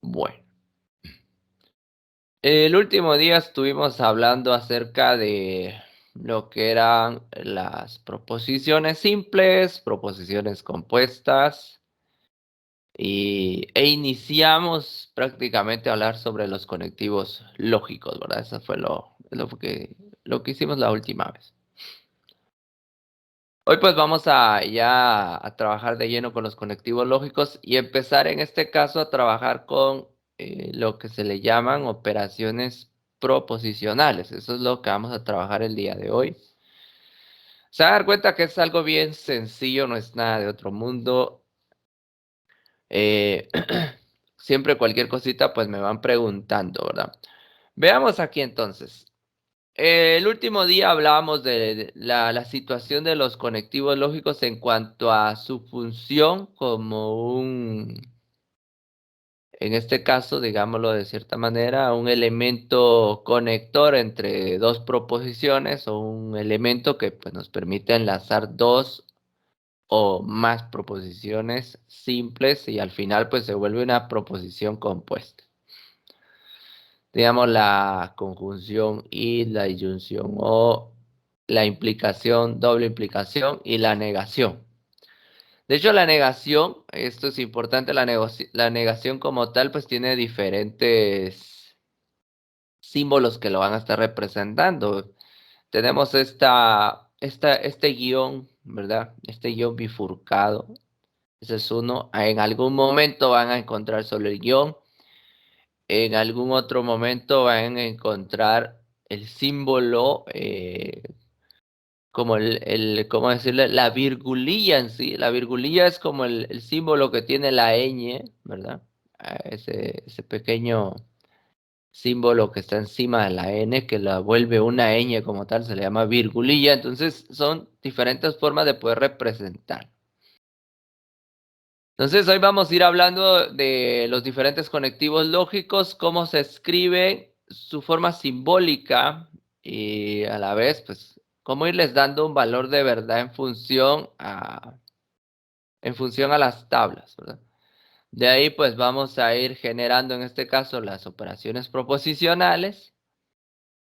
Bueno, el último día estuvimos hablando acerca de lo que eran las proposiciones simples, proposiciones compuestas, e iniciamos prácticamente a hablar sobre los conectivos lógicos, ¿verdad? Eso fue lo que hicimos la última vez. Hoy pues vamos a trabajar de lleno con los conectivos lógicos y empezar en este caso a trabajar con lo que se le llaman operaciones proposicionales. Eso es lo que vamos a trabajar el día de hoy. Se van a dar cuenta que es algo bien sencillo, no es nada de otro mundo. Eh, siempre cualquier cosita pues me van preguntando, ¿verdad? Veamos aquí entonces. El último día hablábamos de la situación de los conectivos lógicos en cuanto a su función como en este caso, digámoslo de cierta manera, un elemento conector entre dos proposiciones o un elemento que pues, nos permite enlazar dos o más proposiciones simples y al final pues se vuelve una proposición compuesta. Digamos la conjunción y la disyunción o la implicación, doble implicación y la negación. De hecho, la negación, esto es importante, la negación como tal, pues tiene diferentes símbolos que lo van a estar representando. Tenemos este guión, ¿verdad? Este guión bifurcado. Ese es uno. En algún momento van a encontrar solo el guión. En algún otro momento van a encontrar el símbolo, como ¿cómo decirle? La virgulilla en sí. La virgulilla es como el símbolo que tiene la ñ, ¿verdad? Ese pequeño símbolo que está encima de la n, que la vuelve una ñ como tal, se le llama virgulilla. Entonces son diferentes formas de poder representar. Entonces hoy vamos a ir hablando de los diferentes conectivos lógicos, cómo se escribe, su forma simbólica y a la vez, pues, cómo irles dando un valor de verdad en función a las tablas, ¿verdad? De ahí, pues, vamos a ir generando en este caso las operaciones proposicionales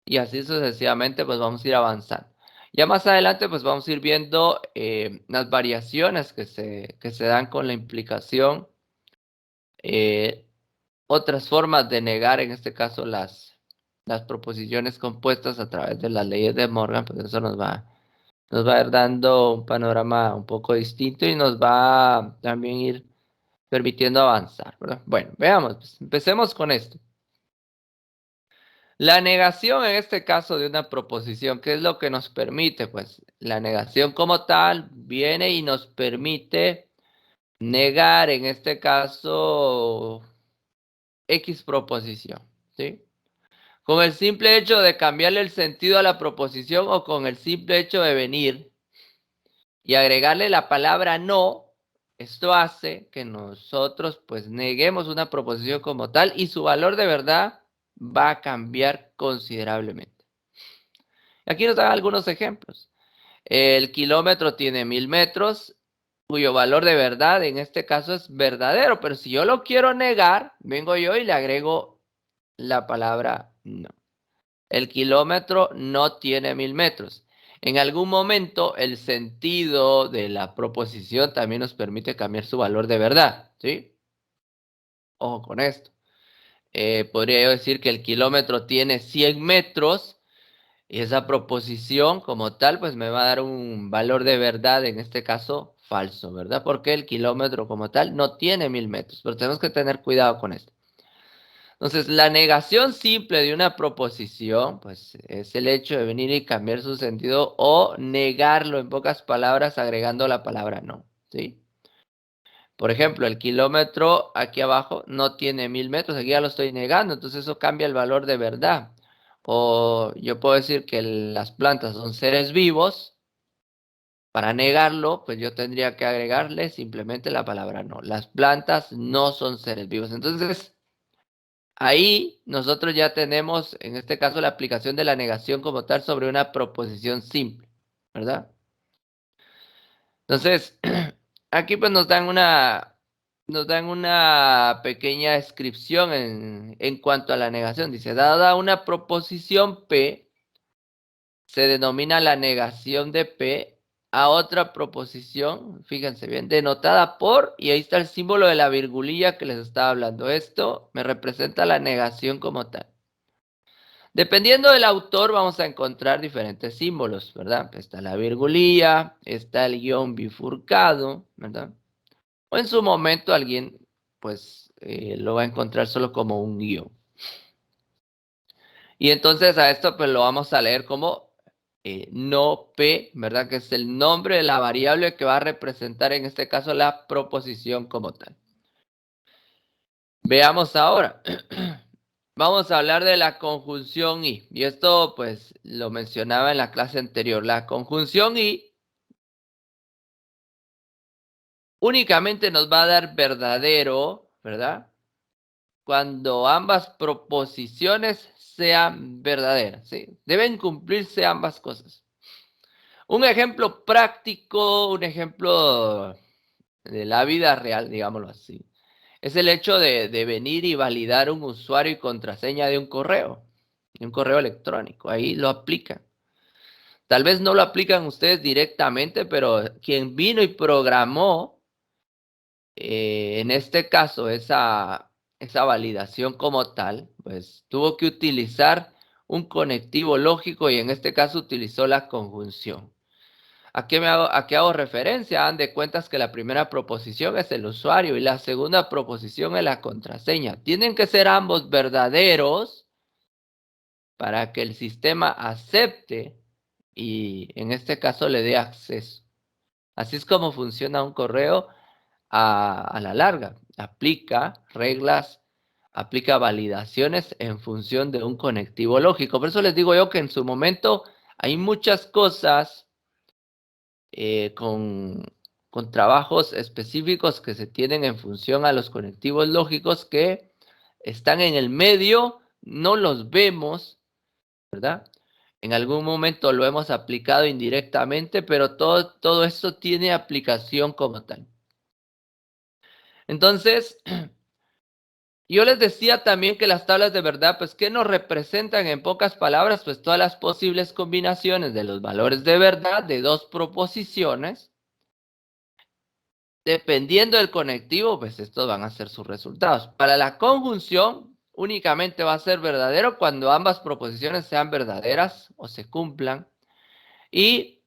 y así sucesivamente, pues, vamos a ir avanzando. Ya más adelante, pues, vamos a ir viendo las variaciones que se dan con la implicación. eh, Otras formas de negar, en este caso, las proposiciones compuestas a través de las leyes de Morgan, pues eso nos va a ir dando un panorama un poco distinto y nos va a también ir permitiendo avanzar, ¿verdad? Bueno, veamos, pues, empecemos con esto. La negación en este caso de una proposición, ¿qué es lo que nos permite? Pues la negación como tal viene y nos permite negar, en este caso, X proposición, ¿sí? Con el simple hecho de cambiarle el sentido a la proposición o con el simple hecho de venir y agregarle la palabra no, esto hace que nosotros pues neguemos una proposición como tal y su valor de verdad va a cambiar considerablemente. Aquí nos dan algunos ejemplos. El kilómetro tiene 1000 metros, cuyo valor de verdad en este caso es verdadero, pero si yo lo quiero negar, vengo yo y le agrego la palabra no. El kilómetro no tiene 1000 metros. En algún momento el sentido de la proposición también nos permite cambiar su valor de verdad, ¿sí? Ojo con esto. Podría yo decir que el kilómetro tiene 100 metros y esa proposición como tal pues me va a dar un valor de verdad, en este caso falso, ¿verdad? Porque el kilómetro como tal no tiene 1000 metros, pero tenemos que tener cuidado con esto. Entonces, la negación simple de una proposición, pues es el hecho de venir y cambiar su sentido o negarlo, en pocas palabras, agregando la palabra no, ¿sí? Por ejemplo, el kilómetro aquí abajo no tiene 1000 metros, aquí ya lo estoy negando, entonces eso cambia el valor de verdad. O yo puedo decir que las plantas son seres vivos. Para negarlo, pues yo tendría que agregarle simplemente la palabra no. Las plantas no son seres vivos. Entonces, ahí nosotros ya tenemos, en este caso, la aplicación de la negación como tal sobre una proposición simple, ¿verdad? Entonces, aquí pues nos dan nos dan una pequeña descripción en cuanto a la negación. Dice, dada una proposición P, se denomina la negación de P a otra proposición, fíjense bien, denotada por, y ahí está el símbolo de la virgulilla que les estaba hablando. Esto me representa la negación como tal. Dependiendo del autor vamos a encontrar diferentes símbolos, ¿verdad? Está la virgulilla, está el guión bifurcado, ¿verdad? O en su momento alguien pues lo va a encontrar solo como un guión. Y entonces a esto pues lo vamos a leer como no P, ¿verdad? Que es el nombre de la variable que va a representar en este caso la proposición como tal. Veamos ahora. Vamos a hablar de la conjunción y. Y esto pues lo mencionaba en la clase anterior. La conjunción y únicamente nos va a dar verdadero, ¿verdad? Cuando ambas proposiciones sean verdaderas, ¿sí? Deben cumplirse ambas cosas. Un ejemplo práctico, un ejemplo de la vida real, digámoslo así, es el hecho de venir y validar un usuario y contraseña de un correo electrónico. Ahí lo aplican. Tal vez no lo aplican ustedes directamente, pero quien vino y programó, en este caso, esa validación como tal, pues tuvo que utilizar un conectivo lógico y en este caso utilizó la conjunción. ¿A qué hago referencia? Hagan de cuentas que la primera proposición es el usuario y la segunda proposición es la contraseña. Tienen que ser ambos verdaderos para que el sistema acepte y en este caso le dé acceso. Así es como funciona un correo a la larga. Aplica reglas, aplica validaciones en función de un conectivo lógico. Por eso les digo yo que en su momento hay muchas cosas con trabajos específicos que se tienen en función a los conectivos lógicos que están en el medio, no los vemos, ¿verdad? En algún momento lo hemos aplicado indirectamente, pero todo esto tiene aplicación como tal. Entonces, yo les decía también que las tablas de verdad, pues, ¿qué nos representan en pocas palabras? Pues todas las posibles combinaciones de los valores de verdad de dos proposiciones. Dependiendo del conectivo, pues estos van a ser sus resultados. Para la conjunción, únicamente va a ser verdadero cuando ambas proposiciones sean verdaderas o se cumplan. Y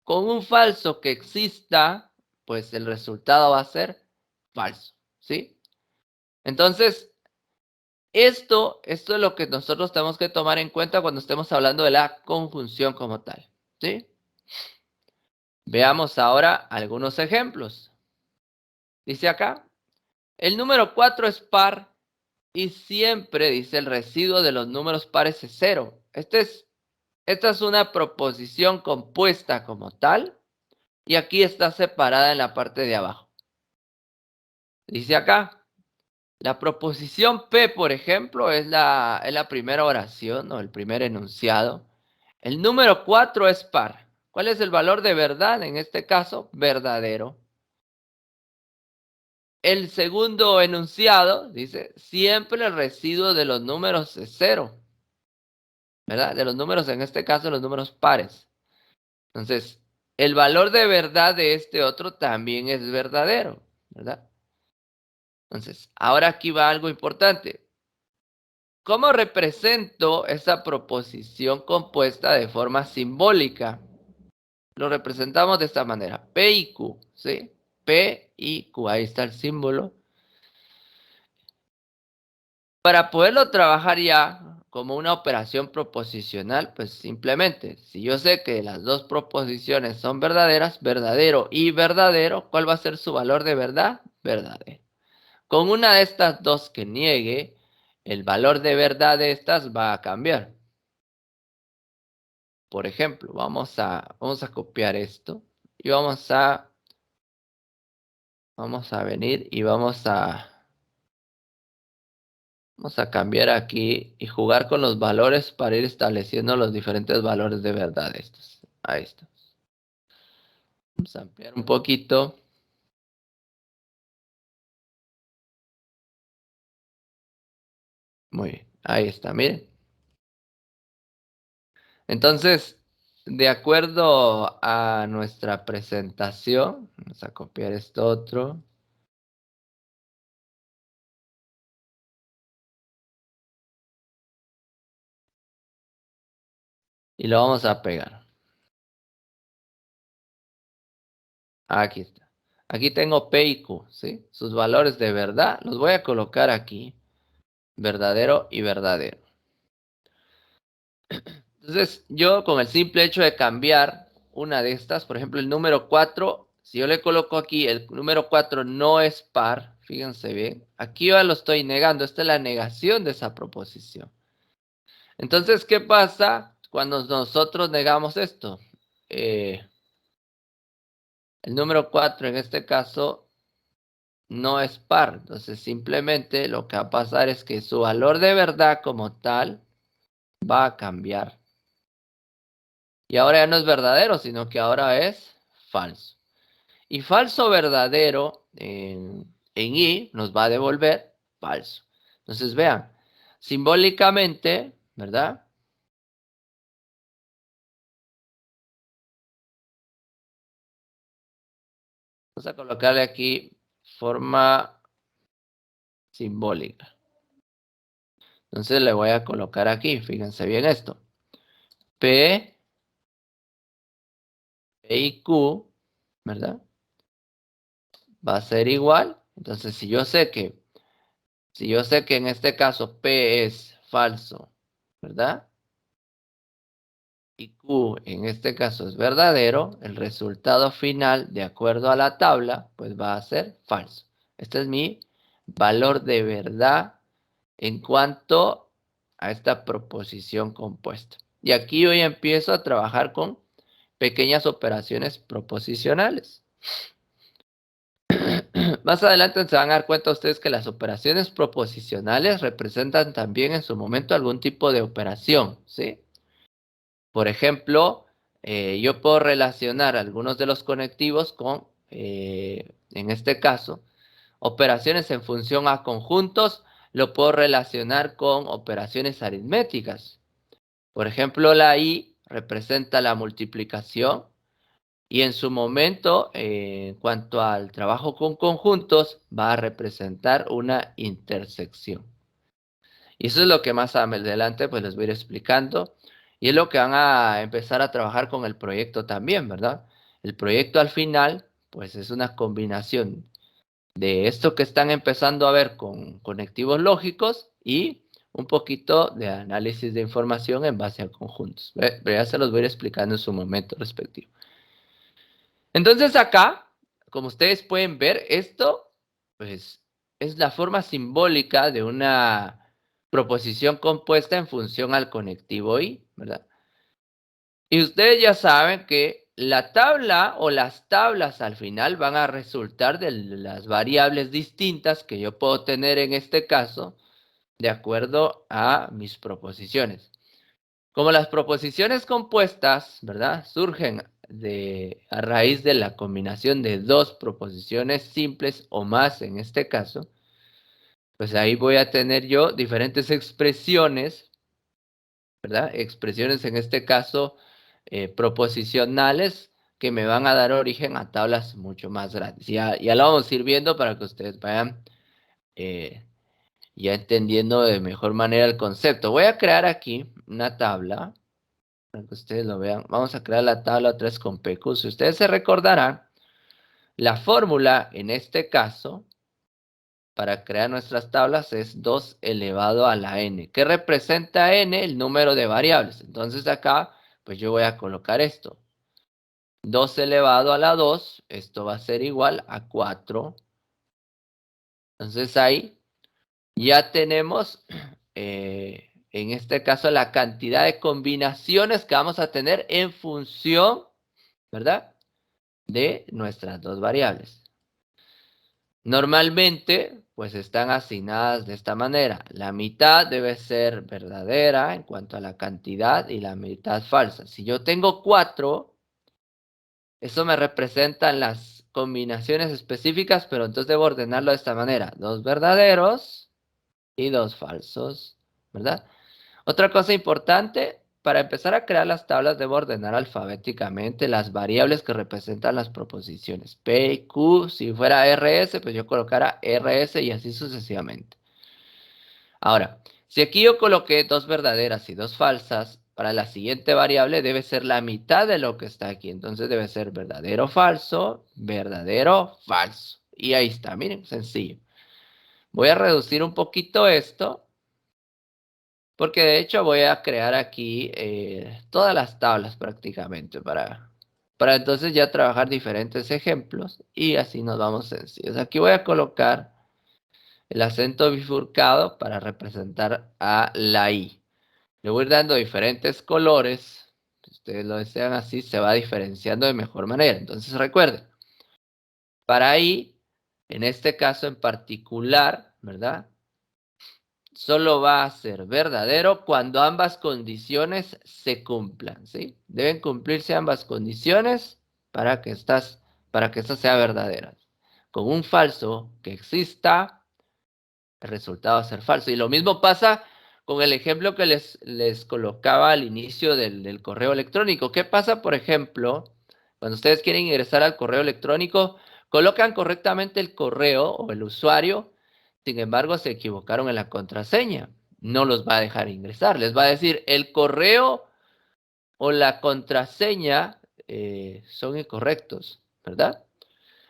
con un falso que exista, pues el resultado va a ser falso, ¿sí? Entonces, esto es lo que nosotros tenemos que tomar en cuenta cuando estemos hablando de la conjunción como tal, ¿sí? Veamos ahora algunos ejemplos. Dice acá, el número 4 es par y siempre, dice, el residuo de los números pares es cero. Esta es una proposición compuesta como tal y aquí está separada en la parte de abajo. Dice acá, la proposición P, por ejemplo, es la primera oración o el primer enunciado. El número 4 es par. ¿Cuál es el valor de verdad? En este caso, verdadero. El segundo enunciado dice, siempre el residuo de los números es cero, ¿verdad? De los números, en este caso, los números pares. Entonces, el valor de verdad de este otro también es verdadero, ¿verdad? Entonces, ahora aquí va algo importante. ¿Cómo represento esa proposición compuesta de forma simbólica? Lo representamos de esta manera. P y Q, ¿sí? P y Q, ahí está el símbolo. Para poderlo trabajar ya como una operación proposicional, pues simplemente, si yo sé que las dos proposiciones son verdaderas, verdadero y verdadero, ¿cuál va a ser su valor de verdad? Verdadero. Con una de estas dos que niegue, el valor de verdad de estas va a cambiar. Por ejemplo, vamos a copiar esto y vamos a venir y vamos a cambiar aquí y jugar con los valores para ir estableciendo los diferentes valores de verdad de estos. Ahí está. Vamos a ampliar un poquito. Muy bien, ahí está, miren. Entonces, de acuerdo a nuestra presentación, vamos a copiar esto otro y lo vamos a pegar. Aquí está. Aquí tengo P y Q, ¿sí? Sus valores de verdad los voy a colocar aquí, verdadero y verdadero. Entonces, yo con el simple hecho de cambiar una de estas, por ejemplo, el número 4, si yo le coloco aquí, el número 4 no es par, fíjense bien, aquí yo ya lo estoy negando, esta es la negación de esa proposición. Entonces, ¿qué pasa cuando nosotros negamos esto? El número 4 en este caso no es par, entonces simplemente lo que va a pasar es que su valor de verdad como tal va a cambiar. Y ahora ya no es verdadero, sino que ahora es falso. Y falso verdadero en I nos va a devolver falso. Entonces vean, simbólicamente, ¿verdad? Vamos a colocarle aquí forma simbólica. Entonces le voy a colocar aquí, fíjense bien esto. P, P y Q, ¿verdad? Va a ser igual. Entonces si yo sé que en este caso P es falso, ¿verdad? Y Q en este caso es verdadero, el resultado final, de acuerdo a la tabla, pues va a ser falso. Este es mi valor de verdad en cuanto a esta proposición compuesta. Y aquí hoy empiezo a trabajar con pequeñas operaciones proposicionales. Más adelante se van a dar cuenta ustedes que las operaciones proposicionales representan también en su momento algún tipo de operación, ¿sí? Por ejemplo, yo puedo relacionar algunos de los conectivos con, en este caso, operaciones en función a conjuntos, lo puedo relacionar con operaciones aritméticas. Por ejemplo, la I representa la multiplicación y en su momento, en cuanto al trabajo con conjuntos, va a representar una intersección. Y eso es lo que más adelante pues les voy a ir explicando. Y es lo que van a empezar a trabajar con el proyecto también, ¿verdad? El proyecto al final, pues es una combinación de esto que están empezando a ver con conectivos lógicos y un poquito de análisis de información en base a conjuntos. Pero ya se los voy a ir explicando en su momento respectivo. Entonces acá, como ustedes pueden ver, esto pues es la forma simbólica de una proposición compuesta en función al conectivo I, ¿verdad? Y ustedes ya saben que la tabla o las tablas al final van a resultar de las variables distintas que yo puedo tener en este caso de acuerdo a mis proposiciones. Como las proposiciones compuestas, ¿verdad? Surgen a raíz de la combinación de dos proposiciones simples o más en este caso, pues ahí voy a tener yo diferentes expresiones, ¿verdad? Expresiones en este caso proposicionales que me van a dar origen a tablas mucho más grandes. Ya lo vamos a ir viendo para que ustedes vayan eh, ya entendiendo de mejor manera el concepto. Voy a crear aquí una tabla para que ustedes lo vean. Vamos a crear la tabla 3 con PQ. Si ustedes se recordarán, la fórmula en este caso para crear nuestras tablas es 2 elevado a la n, que representa n el número de variables. Entonces acá, pues yo voy a colocar esto. 2 elevado a la 2, esto va a ser igual a 4. Entonces ahí ya tenemos, en este caso, la cantidad de combinaciones que vamos a tener en función, ¿verdad? De nuestras dos variables. Normalmente, pues están asignadas de esta manera. La mitad debe ser verdadera en cuanto a la cantidad y la mitad falsa. Si yo tengo 4, eso me representan las combinaciones específicas, pero entonces debo ordenarlo de esta manera. 2 verdaderos y 2 falsos. ¿verdad? Otra cosa importante, para empezar a crear las tablas debo ordenar alfabéticamente las variables que representan las proposiciones. P y Q, si fuera RS, pues yo colocara RS y así sucesivamente. Ahora, si aquí yo coloqué dos verdaderas y dos falsas, para la siguiente variable debe ser la mitad de lo que está aquí. Entonces debe ser verdadero, falso, verdadero, falso. Y ahí está, miren, sencillo. Voy a reducir un poquito esto, porque de hecho voy a crear aquí todas las tablas prácticamente para entonces ya trabajar diferentes ejemplos y así nos vamos sencillos. Aquí voy a colocar el acento bifurcado para representar a la I. Le voy a ir dando diferentes colores. Si ustedes lo desean así, se va diferenciando de mejor manera. Entonces recuerden, para I, en este caso en particular, ¿verdad? Solo va a ser verdadero cuando ambas condiciones se cumplan, ¿sí? Deben cumplirse ambas condiciones para que estas sea verdadera. Con un falso que exista, el resultado va a ser falso. Y lo mismo pasa con el ejemplo que les colocaba al inicio del correo electrónico. ¿Qué pasa, por ejemplo, cuando ustedes quieren ingresar al correo electrónico, colocan correctamente el correo o el usuario, sin embargo, se equivocaron en la contraseña? No los va a dejar ingresar. Les va a decir, el correo o la contraseña son incorrectos, ¿verdad?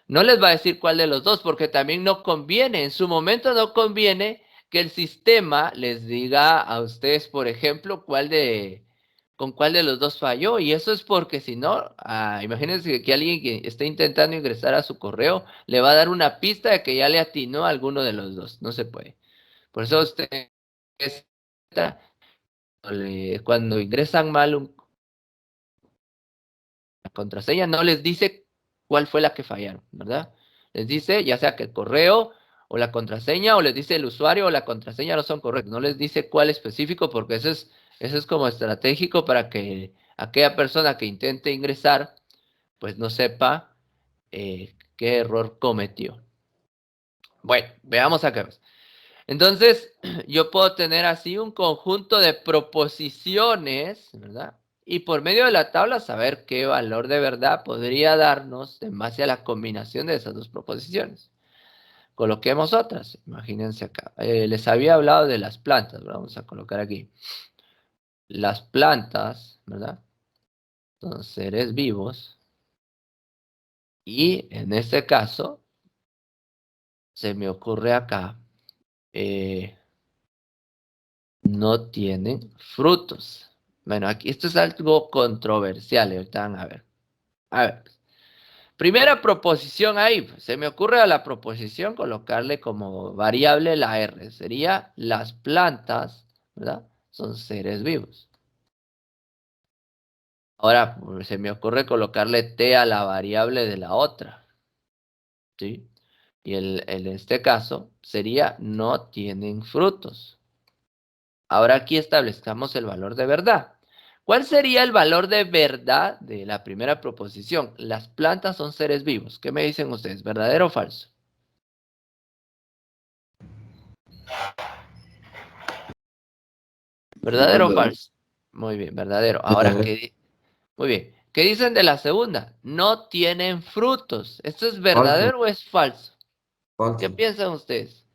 No les va a decir cuál de los dos, porque también no conviene, en su momento no conviene que el sistema les diga a ustedes, por ejemplo, con cuál de los dos falló. Y eso es porque si no, imagínense que alguien que esté intentando ingresar a su correo le va a dar una pista de que ya le atinó a alguno de los dos. No se puede. Por eso ustedes, cuando ingresan mal una contraseña, no les dice cuál fue la que fallaron, ¿verdad? Les dice ya sea que el correo o la contraseña, o les dice el usuario o la contraseña no son correctos. No les dice cuál específico, porque eso es como estratégico para que aquella persona que intente ingresar, pues no sepa qué error cometió. Bueno, veamos acá. Entonces, yo puedo tener así un conjunto de proposiciones, ¿verdad? Y por medio de la tabla saber qué valor de verdad podría darnos en base a la combinación de esas dos proposiciones. Coloquemos otras. Imagínense acá. Les había hablado de las plantas. Vamos a colocar aquí. Las plantas, ¿verdad? Son seres vivos. Y en este caso, se me ocurre acá, no tienen frutos. Bueno, aquí esto es algo controversial. Ahorita van a ver. A ver. Primera proposición ahí. Se me ocurre a la proposición colocarle como variable la R. Sería las plantas, ¿verdad? Son seres vivos. Ahora se me ocurre colocarle T a la variable de la otra. ¿Sí? Y en este caso sería no tienen frutos. Ahora aquí establezcamos el valor de verdad. ¿Cuál sería el valor de verdad de la primera proposición? Las plantas son seres vivos. ¿Qué me dicen ustedes? ¿Verdadero o falso? ¿Verdadero o Verdadero. falso? Muy bien, verdadero. Ahora, Verdadero. muy bien. ¿Qué dicen de la segunda? No tienen frutos. ¿Esto es Falso. verdadero o es falso? ¿Qué Falso. piensan ustedes?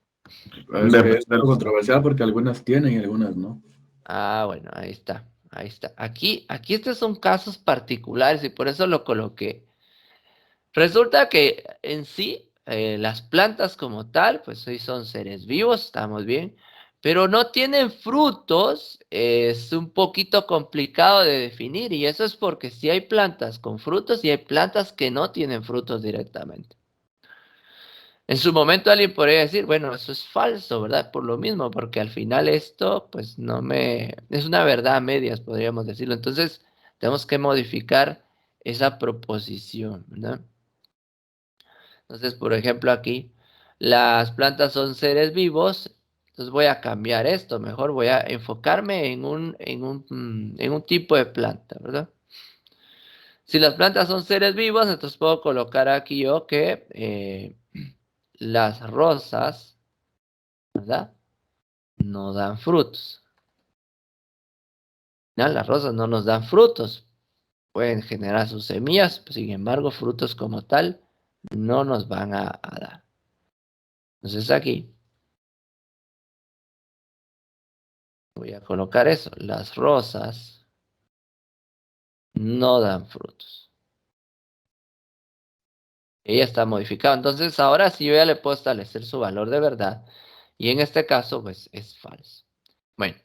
Es que es algo controversial porque algunas tienen y algunas no. Bueno, ahí está. Ahí está. Aquí estos son casos particulares y por eso lo coloqué. Resulta que en sí, las plantas como tal, pues sí son seres vivos, estamos bien, pero no tienen frutos, es un poquito complicado de definir y eso es porque sí hay plantas con frutos y hay plantas que no tienen frutos directamente. En su momento alguien podría decir, bueno, eso es falso, ¿verdad? Por lo mismo, porque al final esto, pues es una verdad a medias, podríamos decirlo. Entonces, tenemos que modificar esa proposición, ¿verdad? Entonces, por ejemplo, aquí, las plantas son seres vivos, entonces voy a cambiar esto, mejor voy a enfocarme en un tipo de planta, ¿verdad? Si las plantas son seres vivos, entonces puedo colocar aquí yo que las rosas, ¿verdad? No dan frutos. No, las rosas no nos dan frutos. Pueden generar sus semillas, sin embargo, frutos como tal no nos van a dar. Entonces aquí voy a colocar eso. Las rosas no dan frutos. Ella está modificada. Entonces ahora sí yo ya le puedo establecer su valor de verdad. Y en este caso, pues es falso. Bueno.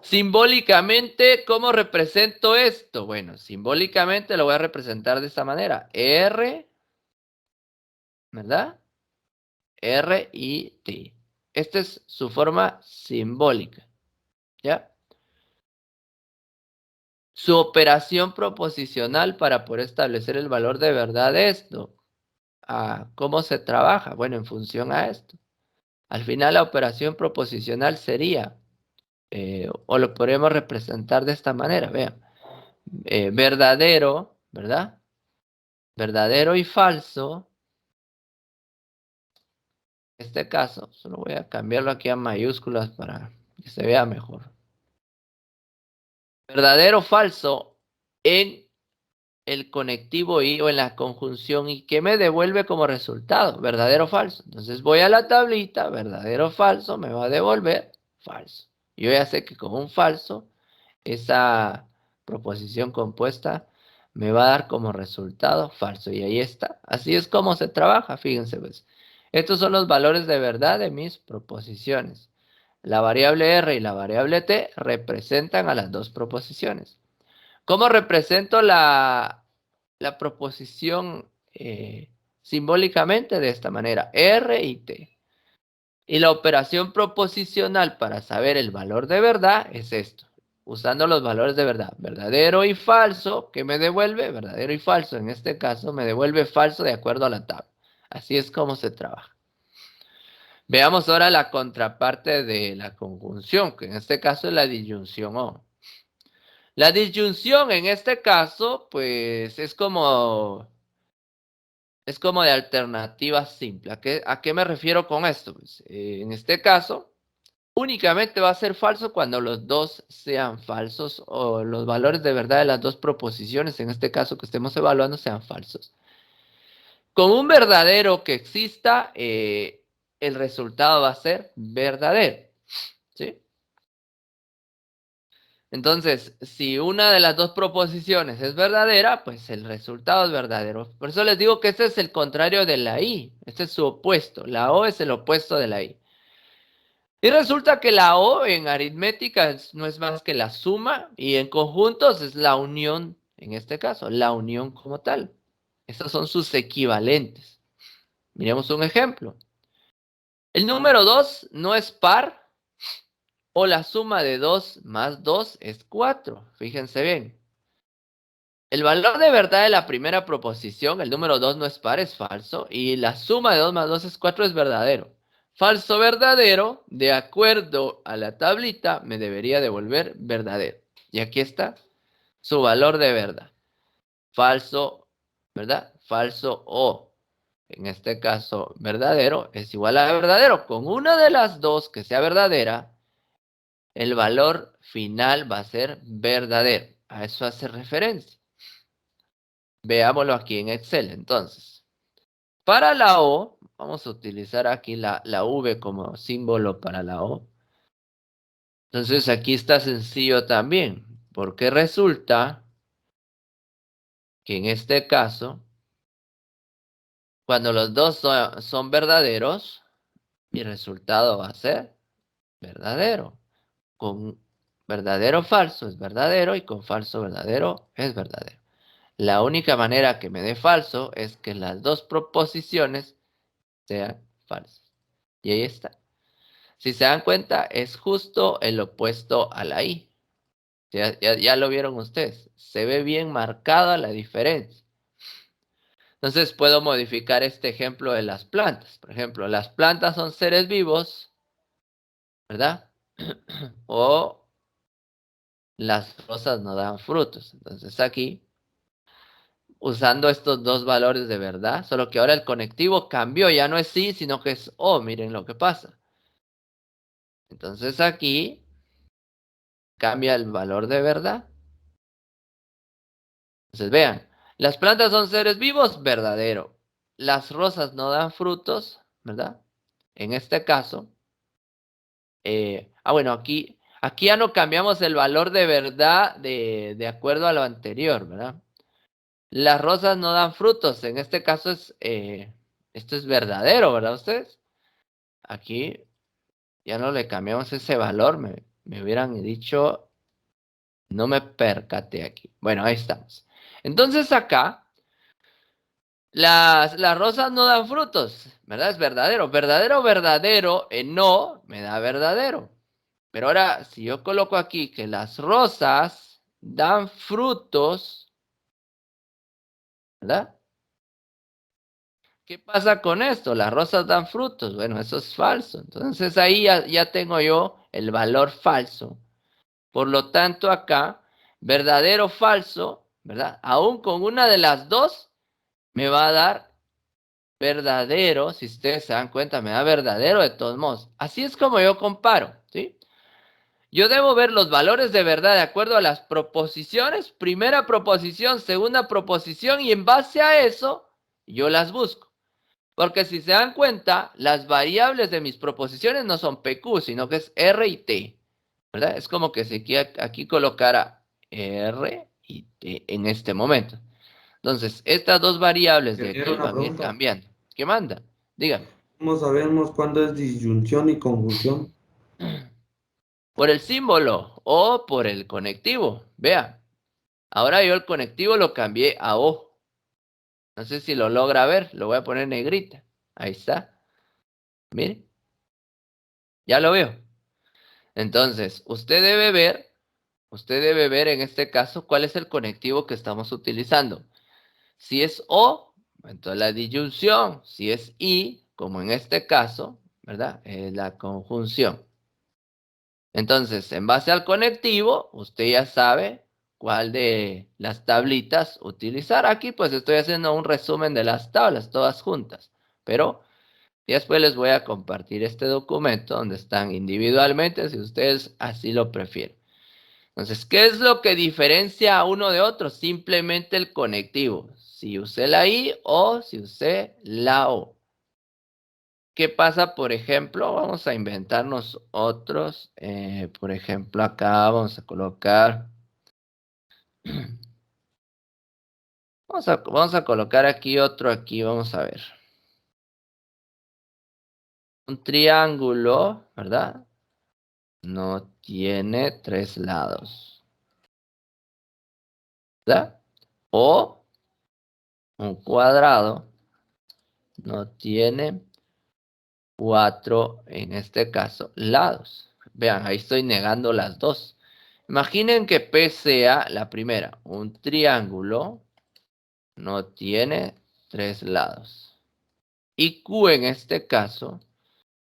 Simbólicamente, ¿cómo represento esto? Bueno, simbólicamente lo voy a representar de esta manera. R, ¿verdad? R y T. Esta es su forma simbólica, ¿ya? Su operación proposicional para poder establecer el valor de verdad de esto. ¿Cómo se trabaja? Bueno, en función a esto. Al final la operación proposicional sería, o lo podemos representar de esta manera, vean. Verdadero, ¿verdad? Verdadero y falso. En este caso, solo voy a cambiarlo aquí a mayúsculas para que se vea mejor. Verdadero o falso en el conectivo y o en la conjunción y que me devuelve como resultado, verdadero o falso. Entonces voy a la tablita, verdadero o falso, me va a devolver falso. Yo ya sé que con un falso, esa proposición compuesta me va a dar como resultado falso. Y ahí está. Así es como se trabaja, fíjense pues. Estos son los valores de verdad de mis proposiciones. La variable R y la variable T representan a las dos proposiciones. ¿Cómo represento la proposición simbólicamente? De esta manera, R y T. Y la operación proposicional para saber el valor de verdad es esto, usando los valores de verdad, verdadero y falso, que me devuelve, verdadero y falso, en este caso me devuelve falso de acuerdo a la tabla. Así es como se trabaja. Veamos ahora la contraparte de la conjunción, que en este caso es la disyunción O. La disyunción en este caso, pues es como de alternativa simple. ¿A qué me refiero con esto? Pues, en este caso, únicamente va a ser falso cuando los dos sean falsos o los valores de verdad de las dos proposiciones, en este caso que estemos evaluando, sean falsos. Con un verdadero que exista, el resultado va a ser verdadero. ¿Sí? Entonces, si una de las dos proposiciones es verdadera, pues el resultado es verdadero. Por eso les digo que este es el contrario de la I. Este es su opuesto. La O es el opuesto de la I. Y resulta que la O en aritmética no es más que la suma y en conjuntos es la unión, en este caso, la unión como tal. Estos son sus equivalentes. Miremos un ejemplo. El número 2 no es par o la suma de 2 más 2 es 4. Fíjense bien. El valor de verdad de la primera proposición, el número 2 no es par, es falso, y la suma de 2 más 2 es 4 es verdadero. Falso verdadero, de acuerdo a la tablita, me debería devolver verdadero. Y aquí está su valor de verdad. Falso, ¿verdad? Falso o, en este caso, verdadero, es igual a verdadero. Con una de las dos que sea verdadera, el valor final va a ser verdadero. A eso hace referencia. Veámoslo aquí en Excel, entonces. Para la O, vamos a utilizar aquí la V como símbolo para la O. Entonces aquí está sencillo también, porque resulta que en este caso, cuando los dos son verdaderos, mi resultado va a ser verdadero. Con verdadero falso es verdadero y con falso verdadero es verdadero. La única manera que me dé falso es que las dos proposiciones sean falsas. Y ahí está. Si se dan cuenta, es justo el opuesto a la I. Ya lo vieron ustedes. Se ve bien marcada la diferencia. Entonces puedo modificar este ejemplo de las plantas. Por ejemplo, las plantas son seres vivos, ¿verdad? O las rosas no dan frutos. Entonces aquí, usando estos dos valores de verdad, solo que ahora el conectivo cambió. Ya no es sí, sino que es o. Miren lo que pasa. Entonces aquí cambia el valor de verdad. Entonces vean, las plantas son seres vivos, verdadero. Las rosas no dan frutos, ¿verdad? En este caso, bueno, aquí ya no cambiamos el valor de verdad de acuerdo a lo anterior, ¿verdad? Las rosas no dan frutos, en este caso esto es verdadero, ¿verdad ustedes? Aquí ya no le cambiamos ese valor, me hubieran dicho, no me percaté aquí. Bueno, ahí estamos. Entonces acá, las rosas no dan frutos, ¿verdad? Es verdadero. Verdadero, verdadero, no me da verdadero. Pero ahora, si yo coloco aquí que las rosas dan frutos, ¿verdad? ¿Qué pasa con esto? Las rosas dan frutos. Bueno, eso es falso. Entonces ahí ya tengo yo el valor falso. Por lo tanto, acá, verdadero, falso, ¿verdad? Aún con una de las dos, me va a dar verdadero. Si ustedes se dan cuenta, me da verdadero de todos modos. Así es como yo comparo, ¿sí? Yo debo ver los valores de verdad de acuerdo a las proposiciones, primera proposición, segunda proposición, y en base a eso, yo las busco. Porque si se dan cuenta, las variables de mis proposiciones no son PQ, sino que es R y T, ¿verdad? Es como que si aquí colocara R y T en este momento. Entonces, estas dos variables de Ingeniero, aquí una van a ir pregunta. cambiando. ¿Qué manda? Dígame. ¿Cómo sabemos cuándo es disyunción y conjunción? Por el símbolo o por el conectivo. Vea, ahora yo el conectivo lo cambié a O. No sé si lo logra ver, lo voy a poner negrita. Ahí está. Mire, ya lo veo. Entonces, usted debe ver en este caso cuál es el conectivo que estamos utilizando. Si es O, entonces la disyunción. Si es I, como en este caso, ¿verdad? Es la conjunción. Entonces, en base al conectivo, usted ya sabe cuál de las tablitas utilizar. Aquí pues estoy haciendo un resumen de las tablas, todas juntas. Pero después les voy a compartir este documento donde están individualmente, si ustedes así lo prefieren. Entonces, ¿qué es lo que diferencia a uno de otro? Simplemente el conectivo. Si usé la I o si usé la O. ¿Qué pasa, por ejemplo? Vamos a inventarnos otros. Por ejemplo, acá vamos a colocar. Vamos a colocar aquí otro aquí. Vamos a ver. Un triángulo, ¿verdad? No tiene tres lados. ¿Verdad? O un cuadrado no tiene cuatro, en este caso, lados. Vean, ahí estoy negando las dos. Imaginen que P sea la primera. Un triángulo no tiene tres lados. Y Q en este caso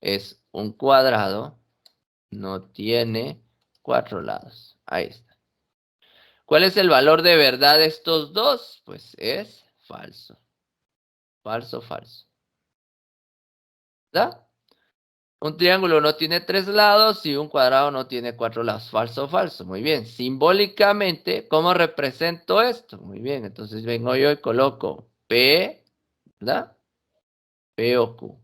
es un cuadrado, no tiene cuatro lados. Ahí está. ¿Cuál es el valor de verdad de estos dos? Pues es falso. Falso, falso. ¿Verdad? Un triángulo no tiene tres lados y un cuadrado no tiene cuatro lados. Falso, falso. Muy bien. Simbólicamente, ¿cómo represento esto? Muy bien. Entonces vengo yo y coloco P, ¿verdad? P o Q.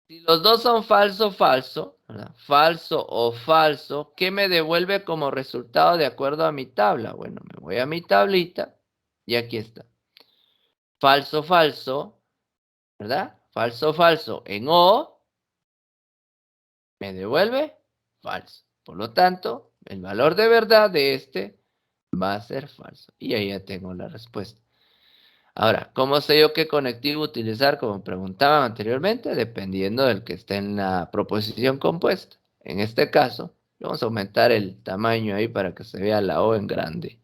Si los dos son falso, falso, ¿verdad? Falso o falso, ¿qué me devuelve como resultado de acuerdo a mi tabla? Bueno, me voy a mi tablita y aquí está. Falso, falso, ¿verdad? Falso, falso en O me devuelve falso. Por lo tanto, el valor de verdad de este va a ser falso. Y ahí ya tengo la respuesta. Ahora, ¿cómo sé yo qué conectivo utilizar? Como preguntaban anteriormente, dependiendo del que esté en la proposición compuesta. En este caso, vamos a aumentar el tamaño ahí para que se vea la O en grande.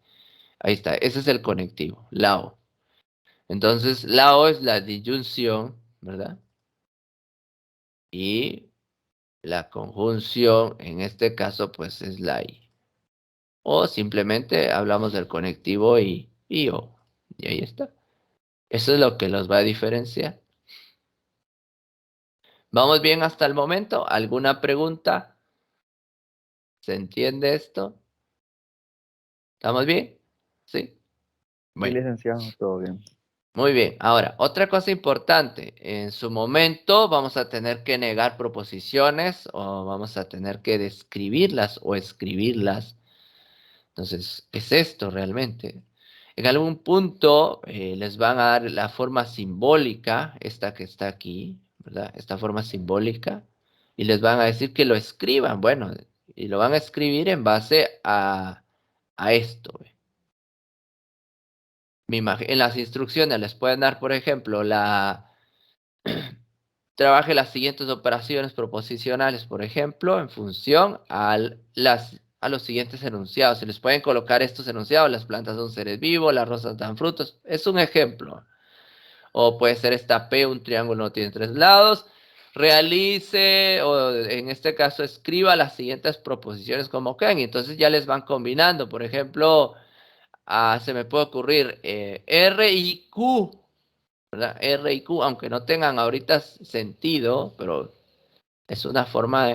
Ahí está, ese es el conectivo, la O. Entonces, la O es la disyunción, ¿verdad? Y la conjunción, en este caso, pues es la I. O simplemente hablamos del conectivo y O. Y ahí está. Eso es lo que los va a diferenciar. ¿Vamos bien hasta el momento? ¿Alguna pregunta? ¿Se entiende esto? ¿Estamos bien? ¿Sí? Sí, Bueno. licenciado, todo bien. Muy bien. Ahora, otra cosa importante. En su momento vamos a tener que negar proposiciones o vamos a tener que describirlas o escribirlas. Entonces, es esto realmente. En algún punto les van a dar la forma simbólica, esta que está aquí, ¿verdad? Esta forma simbólica. Y les van a decir que lo escriban. Bueno, y lo van a escribir en base a esto. En las instrucciones les pueden dar, por ejemplo, trabaje las siguientes operaciones proposicionales, por ejemplo, en función a los siguientes enunciados. Se les pueden colocar estos enunciados: las plantas son seres vivos, las rosas dan frutos. Es un ejemplo. O puede ser esta P, un triángulo no tiene tres lados. Realice, o en este caso, escriba las siguientes proposiciones como quedan. Y entonces ya les van combinando. Por ejemplo, se me puede ocurrir R y Q, ¿verdad? R y Q, aunque no tengan ahorita sentido, pero es una forma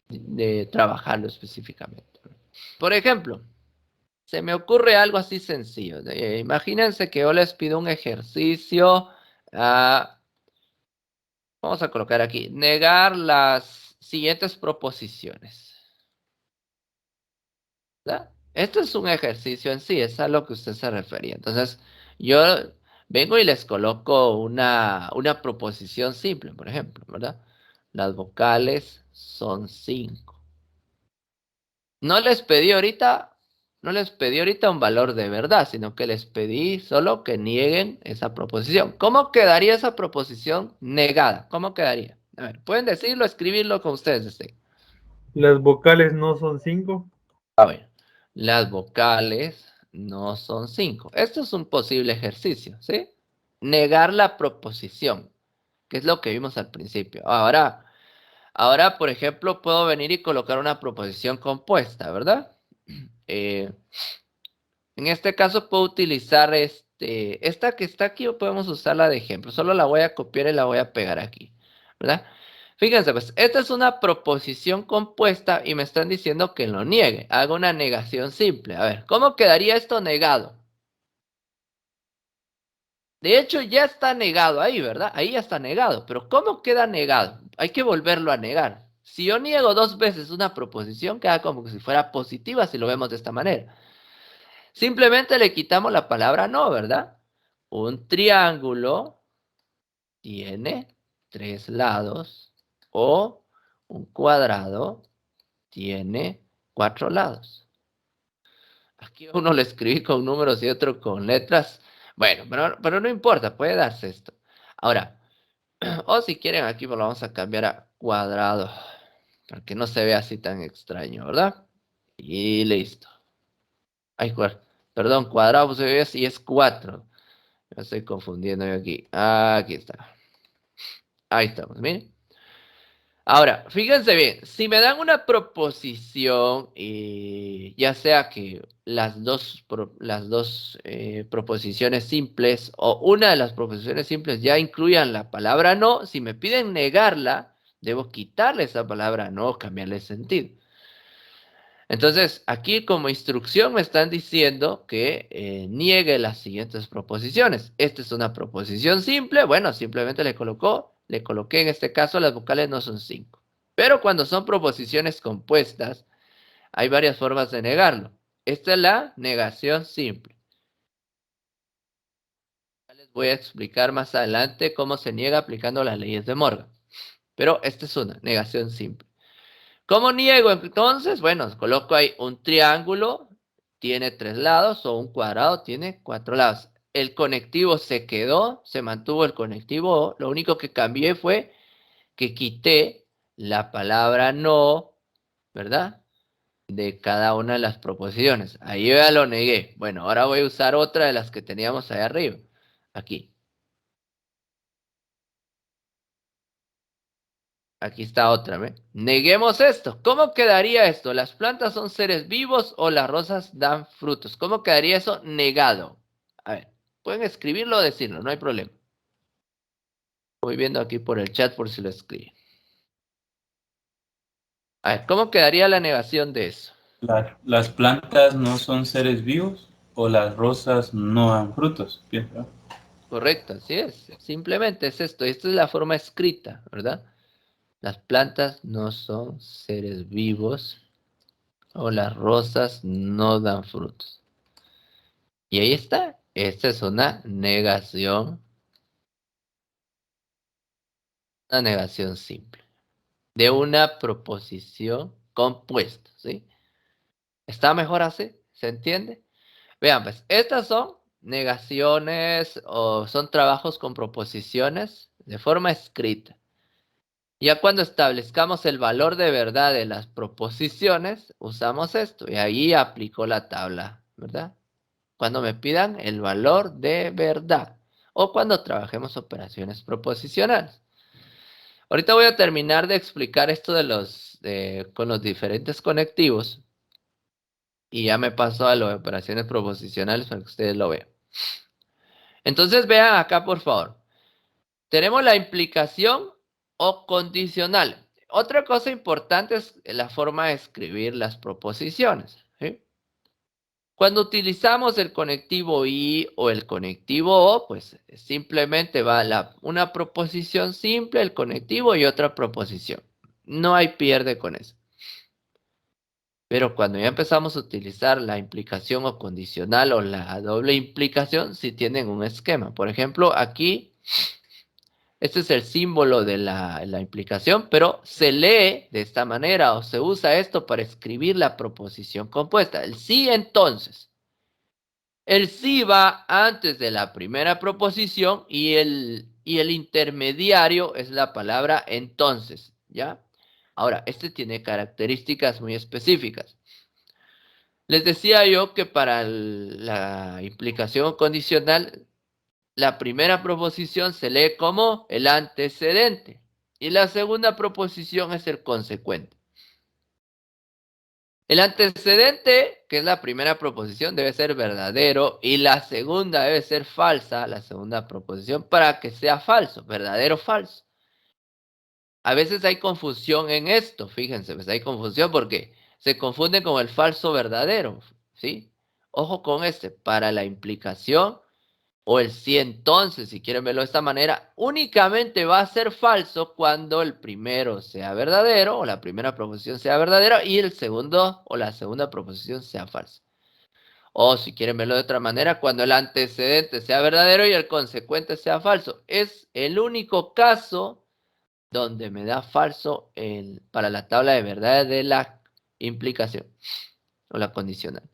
de trabajarlo específicamente. Por ejemplo, se me ocurre algo así sencillo. Imagínense que yo les pido un ejercicio. Vamos a colocar aquí: negar las siguientes proposiciones. ¿Verdad? Esto es un ejercicio en sí, es a lo que usted se refería. Entonces, yo vengo y les coloco una proposición simple, por ejemplo, ¿verdad? Las vocales son 5. No les pedí ahorita, no les pedí ahorita un valor de verdad, sino que les pedí solo que nieguen esa proposición. ¿Cómo quedaría esa proposición negada? ¿Cómo quedaría? A ver, pueden decirlo, escribirlo como ustedes deseen. Las vocales no son 5. A ver, las vocales no son 5. Esto es un posible ejercicio, ¿sí? Negar la proposición, que es lo que vimos al principio. Ahora, por ejemplo, puedo venir y colocar una proposición compuesta, ¿verdad? En este caso puedo utilizar esta que está aquí, o podemos usarla de ejemplo. Solo la voy a copiar y la voy a pegar aquí, ¿verdad? Fíjense, pues, esta es una proposición compuesta y me están diciendo que lo niegue. Hago una negación simple. A ver, ¿cómo quedaría esto negado? De hecho, ya está negado ahí, ¿verdad? Ahí ya está negado. Pero ¿cómo queda negado? Hay que volverlo a negar. Si yo niego 2 veces una proposición, queda como que si fuera positiva, si lo vemos de esta manera. Simplemente le quitamos la palabra no, ¿verdad? Un triángulo tiene 3 lados, o un cuadrado tiene 4 lados. Aquí uno lo escribí con números y otro con letras. Bueno, pero no importa, puede darse esto. Ahora, o si quieren, aquí lo vamos a cambiar a cuadrado, para que no se vea así tan extraño, ¿verdad? Y listo. Ay, perdón, cuadrado, pues se ve así, es 4. Me estoy confundiendo yo aquí. Aquí está. Ahí estamos, miren. Ahora, fíjense bien, si me dan una proposición, ya sea que las dos proposiciones simples o una de las proposiciones simples ya incluyan la palabra no, si me piden negarla, debo quitarle esa palabra no o cambiarle el sentido. Entonces, aquí como instrucción me están diciendo que niegue las siguientes proposiciones. Esta es una proposición simple. Bueno, simplemente le coloqué en este caso las vocales no son 5. Pero cuando son proposiciones compuestas, hay varias formas de negarlo. Esta es la negación simple. Les voy a explicar más adelante cómo se niega aplicando las leyes de Morgan. Pero esta es una negación simple. ¿Cómo niego entonces? Bueno, coloco ahí un triángulo, tiene 3 lados, o un cuadrado tiene 4 lados. El conectivo se quedó, se mantuvo el conectivo. Lo único que cambié fue que quité la palabra no, ¿verdad? De cada una de las proposiciones. Ahí ya lo negué. Bueno, ahora voy a usar otra de las que teníamos ahí arriba. Aquí. Aquí está otra, ¿ve? Neguemos esto. ¿Cómo quedaría esto? ¿Las plantas son seres vivos o las rosas dan frutos? ¿Cómo quedaría eso negado? A ver, pueden escribirlo o decirlo, no hay problema. Voy viendo aquí por el chat por si lo escriben. A ver, ¿cómo quedaría la negación de eso? Las plantas no son seres vivos o las rosas no dan frutos. Bien, ¿no? Correcto, así es. Simplemente es esto. Esta es la forma escrita, ¿verdad? Las plantas no son seres vivos o las rosas no dan frutos. Y ahí está. Esta es una negación simple de una proposición compuesta, ¿sí? ¿Está mejor así? ¿Se entiende? Vean, pues, estas son negaciones o son trabajos con proposiciones de forma escrita. Ya cuando establezcamos el valor de verdad de las proposiciones, usamos esto y ahí aplico la tabla, ¿verdad? Cuando me pidan el valor de verdad o cuando trabajemos operaciones proposicionales. Ahorita voy a terminar de explicar esto con los diferentes conectivos y ya me paso a las operaciones proposicionales para que ustedes lo vean. Entonces vean acá, por favor. Tenemos la implicación o condicional. Otra cosa importante es la forma de escribir las proposiciones, ¿sí? Cuando utilizamos el conectivo y o el conectivo o, pues simplemente va una proposición simple, el conectivo y otra proposición. No hay pierde con eso. Pero cuando ya empezamos a utilizar la implicación o condicional o la doble implicación, sí tienen un esquema. Por ejemplo, aquí, este es el símbolo de la implicación, pero se lee de esta manera o se usa esto para escribir la proposición compuesta. El sí, entonces. El sí va antes de la primera proposición y el intermediario es la palabra entonces, ¿ya? Ahora, este tiene características muy específicas. Les decía yo que para la implicación condicional, la primera proposición se lee como el antecedente y la segunda proposición es el consecuente. El antecedente, que es la primera proposición, debe ser verdadero y la segunda debe ser falsa, la segunda proposición, para que sea falso, verdadero o falso. A veces hay confusión en esto, fíjense, pues hay confusión porque se confunde con el falso verdadero, ¿sí? Ojo con este, para la implicación o el sí entonces, si quieren verlo de esta manera, únicamente va a ser falso cuando el primero sea verdadero o la primera proposición sea verdadera y el segundo o la segunda proposición sea falsa. O si quieren verlo de otra manera, cuando el antecedente sea verdadero y el consecuente sea falso. Es el único caso donde me da falso para la tabla de verdad de la implicación o la condicional.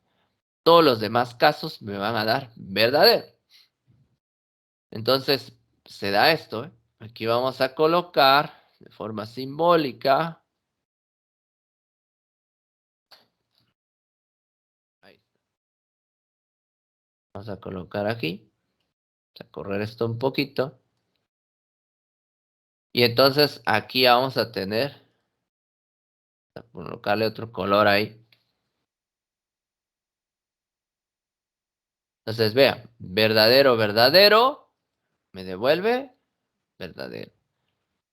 Todos los demás casos me van a dar verdadero. Entonces, se da esto, ¿eh? Aquí vamos a colocar de forma simbólica. Ahí. Vamos a colocar aquí. Vamos a correr esto un poquito. Y entonces aquí vamos a tener, a colocarle otro color ahí. Entonces, vean, verdadero, verdadero, me devuelve verdadero.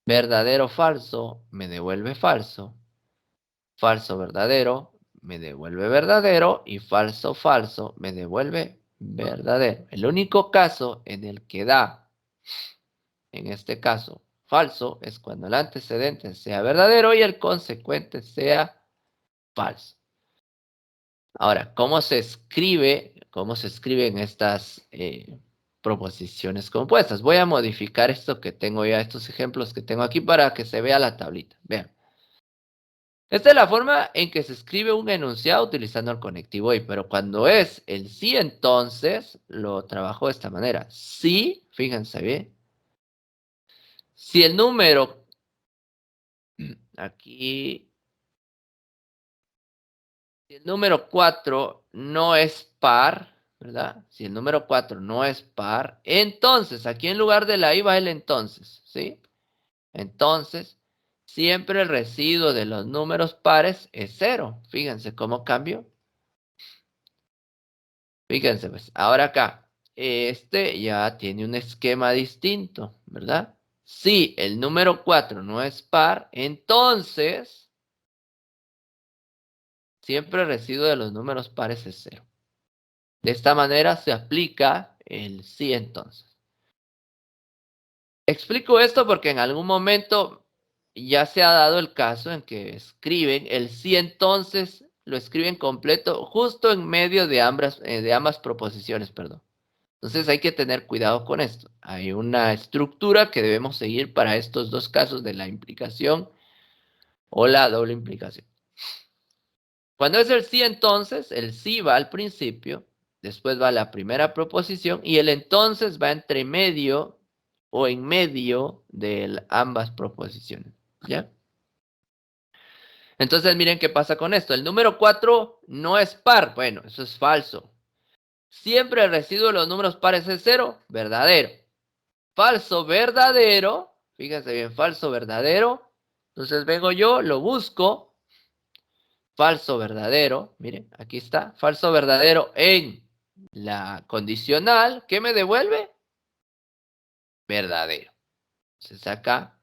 Verdadero, falso, me devuelve falso. Falso, verdadero, me devuelve verdadero. Y falso, falso, me devuelve verdadero. El único caso en el que da, en este caso, falso, es cuando el antecedente sea verdadero y el consecuente sea falso. Ahora, ¿cómo se escribe? ¿Cómo se escriben estas proposiciones compuestas? Voy a modificar esto que tengo ya, estos ejemplos que tengo aquí para que se vea la tablita. Vean. Esta es la forma en que se escribe un enunciado utilizando el conectivo y, pero cuando es el sí, entonces lo trabajo de esta manera. Sí, fíjense bien. Si el número, aquí, si el número 4 no es par, ¿verdad? Si el número 4 no es par, entonces, aquí en lugar de la I va el entonces, ¿sí? Entonces, siempre el residuo de los números pares es 0. Fíjense cómo cambió. Fíjense, pues, ahora acá, este ya tiene un esquema distinto, ¿verdad? Si el número 4 no es par, entonces Siempre el residuo de los números pares es 0. De esta manera se aplica el sí entonces. Explico esto porque en algún momento ya se ha dado el caso en que escriben el sí entonces, lo escriben completo justo en medio de ambas proposiciones, perdón. Entonces hay que tener cuidado con esto. Hay una estructura que debemos seguir para estos dos casos de la implicación o la doble implicación. Cuando es el sí entonces, el sí va al principio, después va la primera proposición y el entonces va entre medio o en medio de ambas proposiciones. ¿Ya? Entonces miren qué pasa con esto. El número 4 no es par. Bueno, eso es falso. Siempre el residuo de los números pares es 0, verdadero. Falso, verdadero. Fíjense bien, falso, verdadero. Entonces vengo yo, lo busco. Falso, verdadero. Miren, aquí está. Falso, verdadero en la condicional. ¿Qué me devuelve? Verdadero. Entonces acá,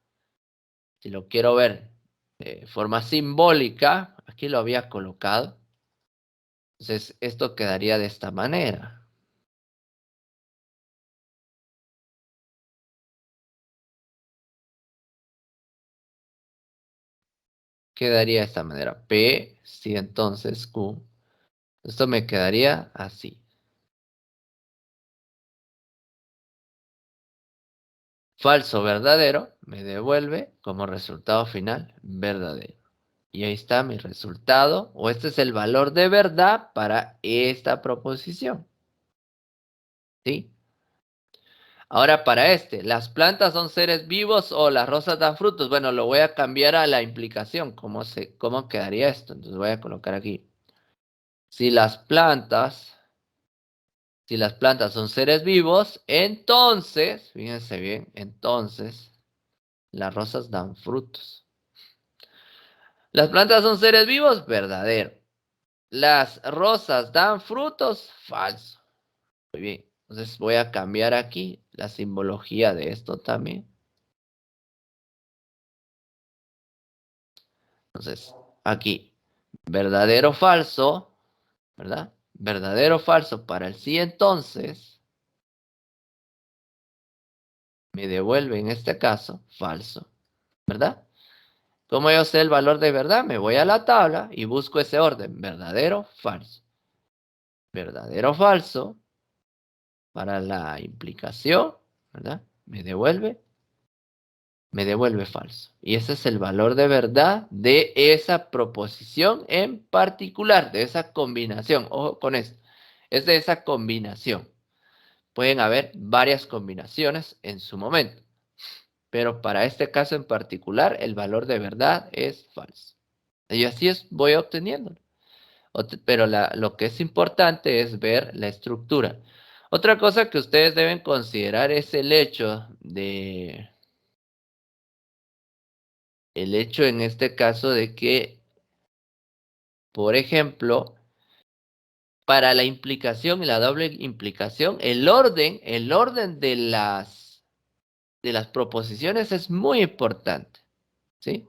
si lo quiero ver de forma simbólica, aquí lo había colocado. Entonces esto quedaría de esta manera. Quedaría de esta manera. P, sí, entonces Q. Esto me quedaría así. Falso, verdadero, me devuelve como resultado final verdadero. Y ahí está mi resultado, o este es el valor de verdad para esta proposición. ¿Sí? Ahora para este, ¿las plantas son seres vivos o las rosas dan frutos? Bueno, lo voy a cambiar a la implicación. ¿Cómo quedaría esto? Entonces voy a colocar aquí. Si las plantas son seres vivos, entonces, fíjense bien, entonces las rosas dan frutos. ¿Las plantas son seres vivos? Verdadero. ¿Las rosas dan frutos? Falso. Muy bien. Entonces voy a cambiar aquí la simbología de esto también. Entonces, aquí, verdadero, falso, ¿verdad? Verdadero, falso para el sí, entonces, me devuelve en este caso falso, ¿verdad? ¿Cómo yo sé el valor de verdad? Me voy a la tabla y busco ese orden, verdadero, falso. Verdadero, falso, para la implicación, ¿verdad? Me devuelve falso. Y ese es el valor de verdad de esa proposición en particular, de esa combinación. Ojo con esto. Es de esa combinación. Pueden haber varias combinaciones en su momento. Pero para este caso en particular, el valor de verdad es falso. Y así voy obteniéndolo. Pero lo que es importante es ver la estructura. Otra cosa que ustedes deben considerar es el hecho en este caso de que, por ejemplo, para la implicación y la doble implicación, el orden de las proposiciones es muy importante, ¿sí?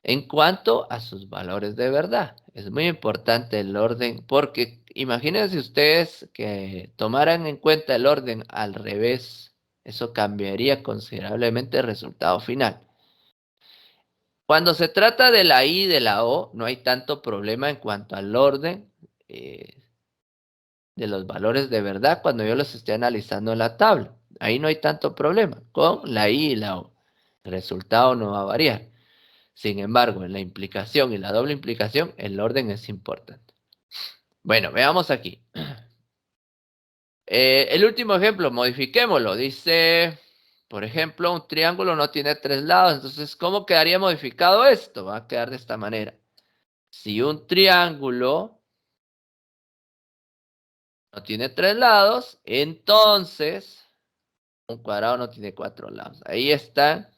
En cuanto a sus valores de verdad, es muy importante el orden, porque imagínense ustedes que tomaran en cuenta el orden al revés, eso cambiaría considerablemente el resultado final. Cuando se trata de la I y de la O, no hay tanto problema en cuanto al orden de los valores de verdad cuando yo los esté analizando en la tabla. Ahí no hay tanto problema con la I y la O. El resultado no va a variar. Sin embargo, en la implicación y la doble implicación, el orden es importante. Bueno, veamos aquí. El último ejemplo, modifiquémoslo. Dice, por ejemplo, un triángulo no tiene 3 lados. Entonces, ¿cómo quedaría modificado esto? Va a quedar de esta manera. Si un triángulo no tiene 3 lados, entonces un cuadrado no tiene 4 lados. Ahí está.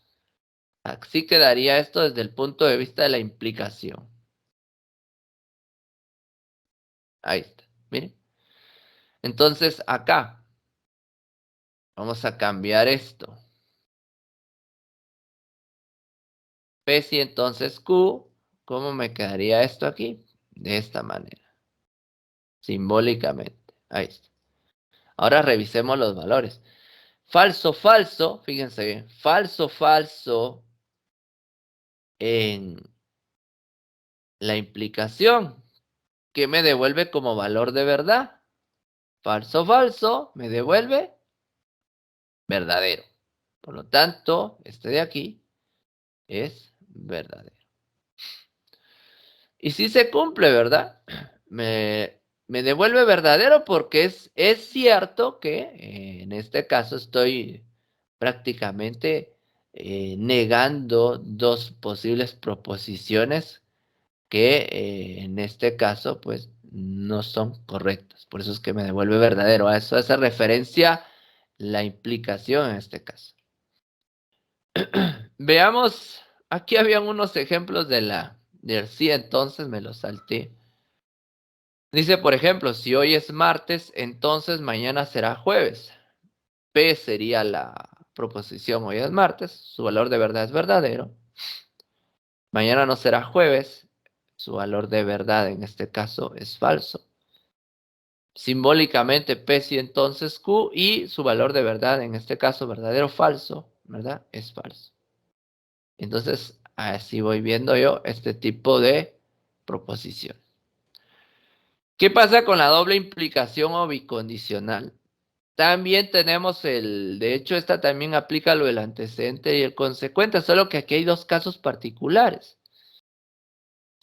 Así quedaría esto desde el punto de vista de la implicación. Ahí está. Miren. Entonces, acá vamos a cambiar esto. P si entonces Q, ¿cómo me quedaría esto aquí? De esta manera. Simbólicamente. Ahí está. Ahora revisemos los valores. Falso, falso. Fíjense bien. Falso, falso. En la implicación. ¿Qué me devuelve como valor de verdad? Falso, falso. Me devuelve verdadero. Por lo tanto, este de aquí es verdadero. Y si se cumple, ¿verdad? Me devuelve verdadero porque es cierto que en este caso estoy prácticamente negando dos posibles proposiciones que en este caso pues no son correctas. Por eso es que me devuelve verdadero. A eso hace referencia la implicación en este caso. Veamos, aquí habían unos ejemplos del sí, entonces me los salté. Dice, por ejemplo, si hoy es martes, entonces mañana será jueves. P sería la proposición, hoy es martes, su valor de verdad es verdadero. Mañana no será jueves, su valor de verdad en este caso es falso. Simbólicamente P si entonces Q y su valor de verdad en este caso verdadero falso, ¿verdad? Es falso. Entonces, así voy viendo yo este tipo de proposición. ¿Qué pasa con la doble implicación o bicondicional? También tenemos de hecho, esta también aplica lo del antecedente y el consecuente, solo que aquí hay dos casos particulares.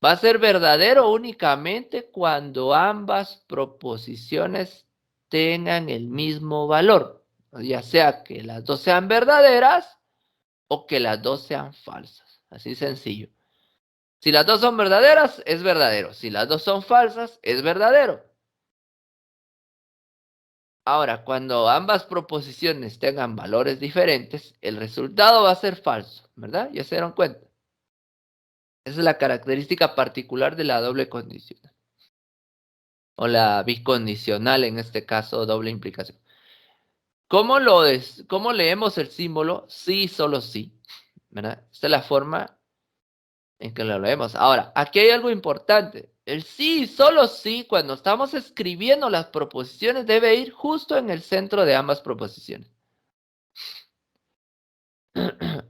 Va a ser verdadero únicamente cuando ambas proposiciones tengan el mismo valor, ya sea que las dos sean verdaderas o que las dos sean falsas, así sencillo. Si las dos son verdaderas, es verdadero. Si las dos son falsas, es verdadero. Ahora, cuando ambas proposiciones tengan valores diferentes, el resultado va a ser falso, ¿verdad? Ya se dieron cuenta. Esa es la característica particular de la doble condicional. O la bicondicional, en este caso, doble implicación. ¿Cómo leemos el símbolo? Sí, solo sí, ¿verdad? Esta es la forma en que lo leemos. Ahora, aquí hay algo importante. El sí, solo sí, cuando estamos escribiendo las proposiciones, debe ir justo en el centro de ambas proposiciones.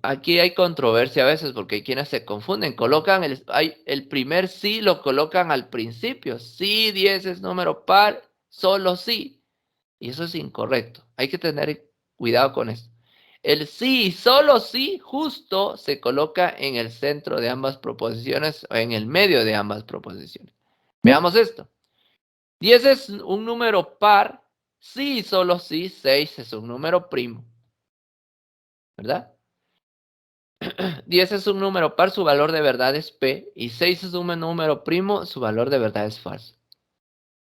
Aquí hay controversia a veces porque hay quienes se confunden. Colocan el primer sí, lo colocan al principio. Sí, 10 es número par, solo sí. Y eso es incorrecto. Hay que tener cuidado con esto. El sí, solo sí, justo se coloca en el centro de ambas proposiciones o en el medio de ambas proposiciones. Veamos esto. 10 es un número par, sí, solo sí, 6 es un número primo. ¿Verdad? 10 es un número par, su valor de verdad es P, y 6 es un número primo, su valor de verdad es falso.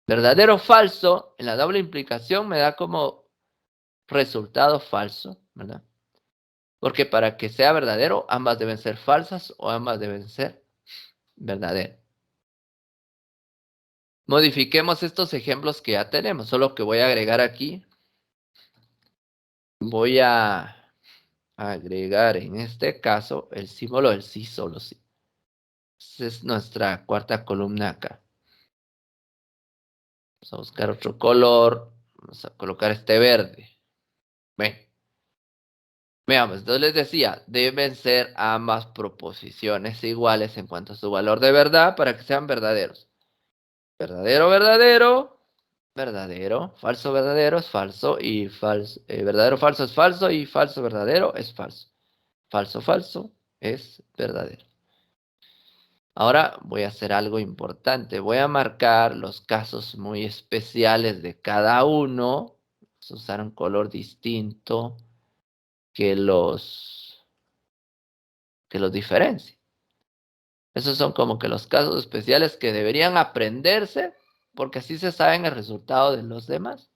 Verdadero o falso, en la doble implicación me da como resultado falso, ¿verdad? Porque para que sea verdadero, ambas deben ser falsas o ambas deben ser verdaderas. Modifiquemos estos ejemplos que ya tenemos, solo que voy a agregar aquí. Voy a agregar en este caso el símbolo del sí, solo sí. Esa es nuestra cuarta columna acá. Vamos a buscar otro color. Vamos a colocar este verde. Ven. Veamos, entonces les decía, deben ser ambas proposiciones iguales en cuanto a su valor de verdad para que sean verdaderos. Verdadero, verdadero, verdadero. Falso, verdadero es falso y falso. Verdadero, falso es falso y falso, verdadero es falso. Falso, falso es verdadero. Ahora voy a hacer algo importante. Voy a marcar los casos muy especiales de cada uno. Vamos a usar un color distinto que los diferencie. Esos son como que los casos especiales que deberían aprenderse porque así se saben el resultado de los demás.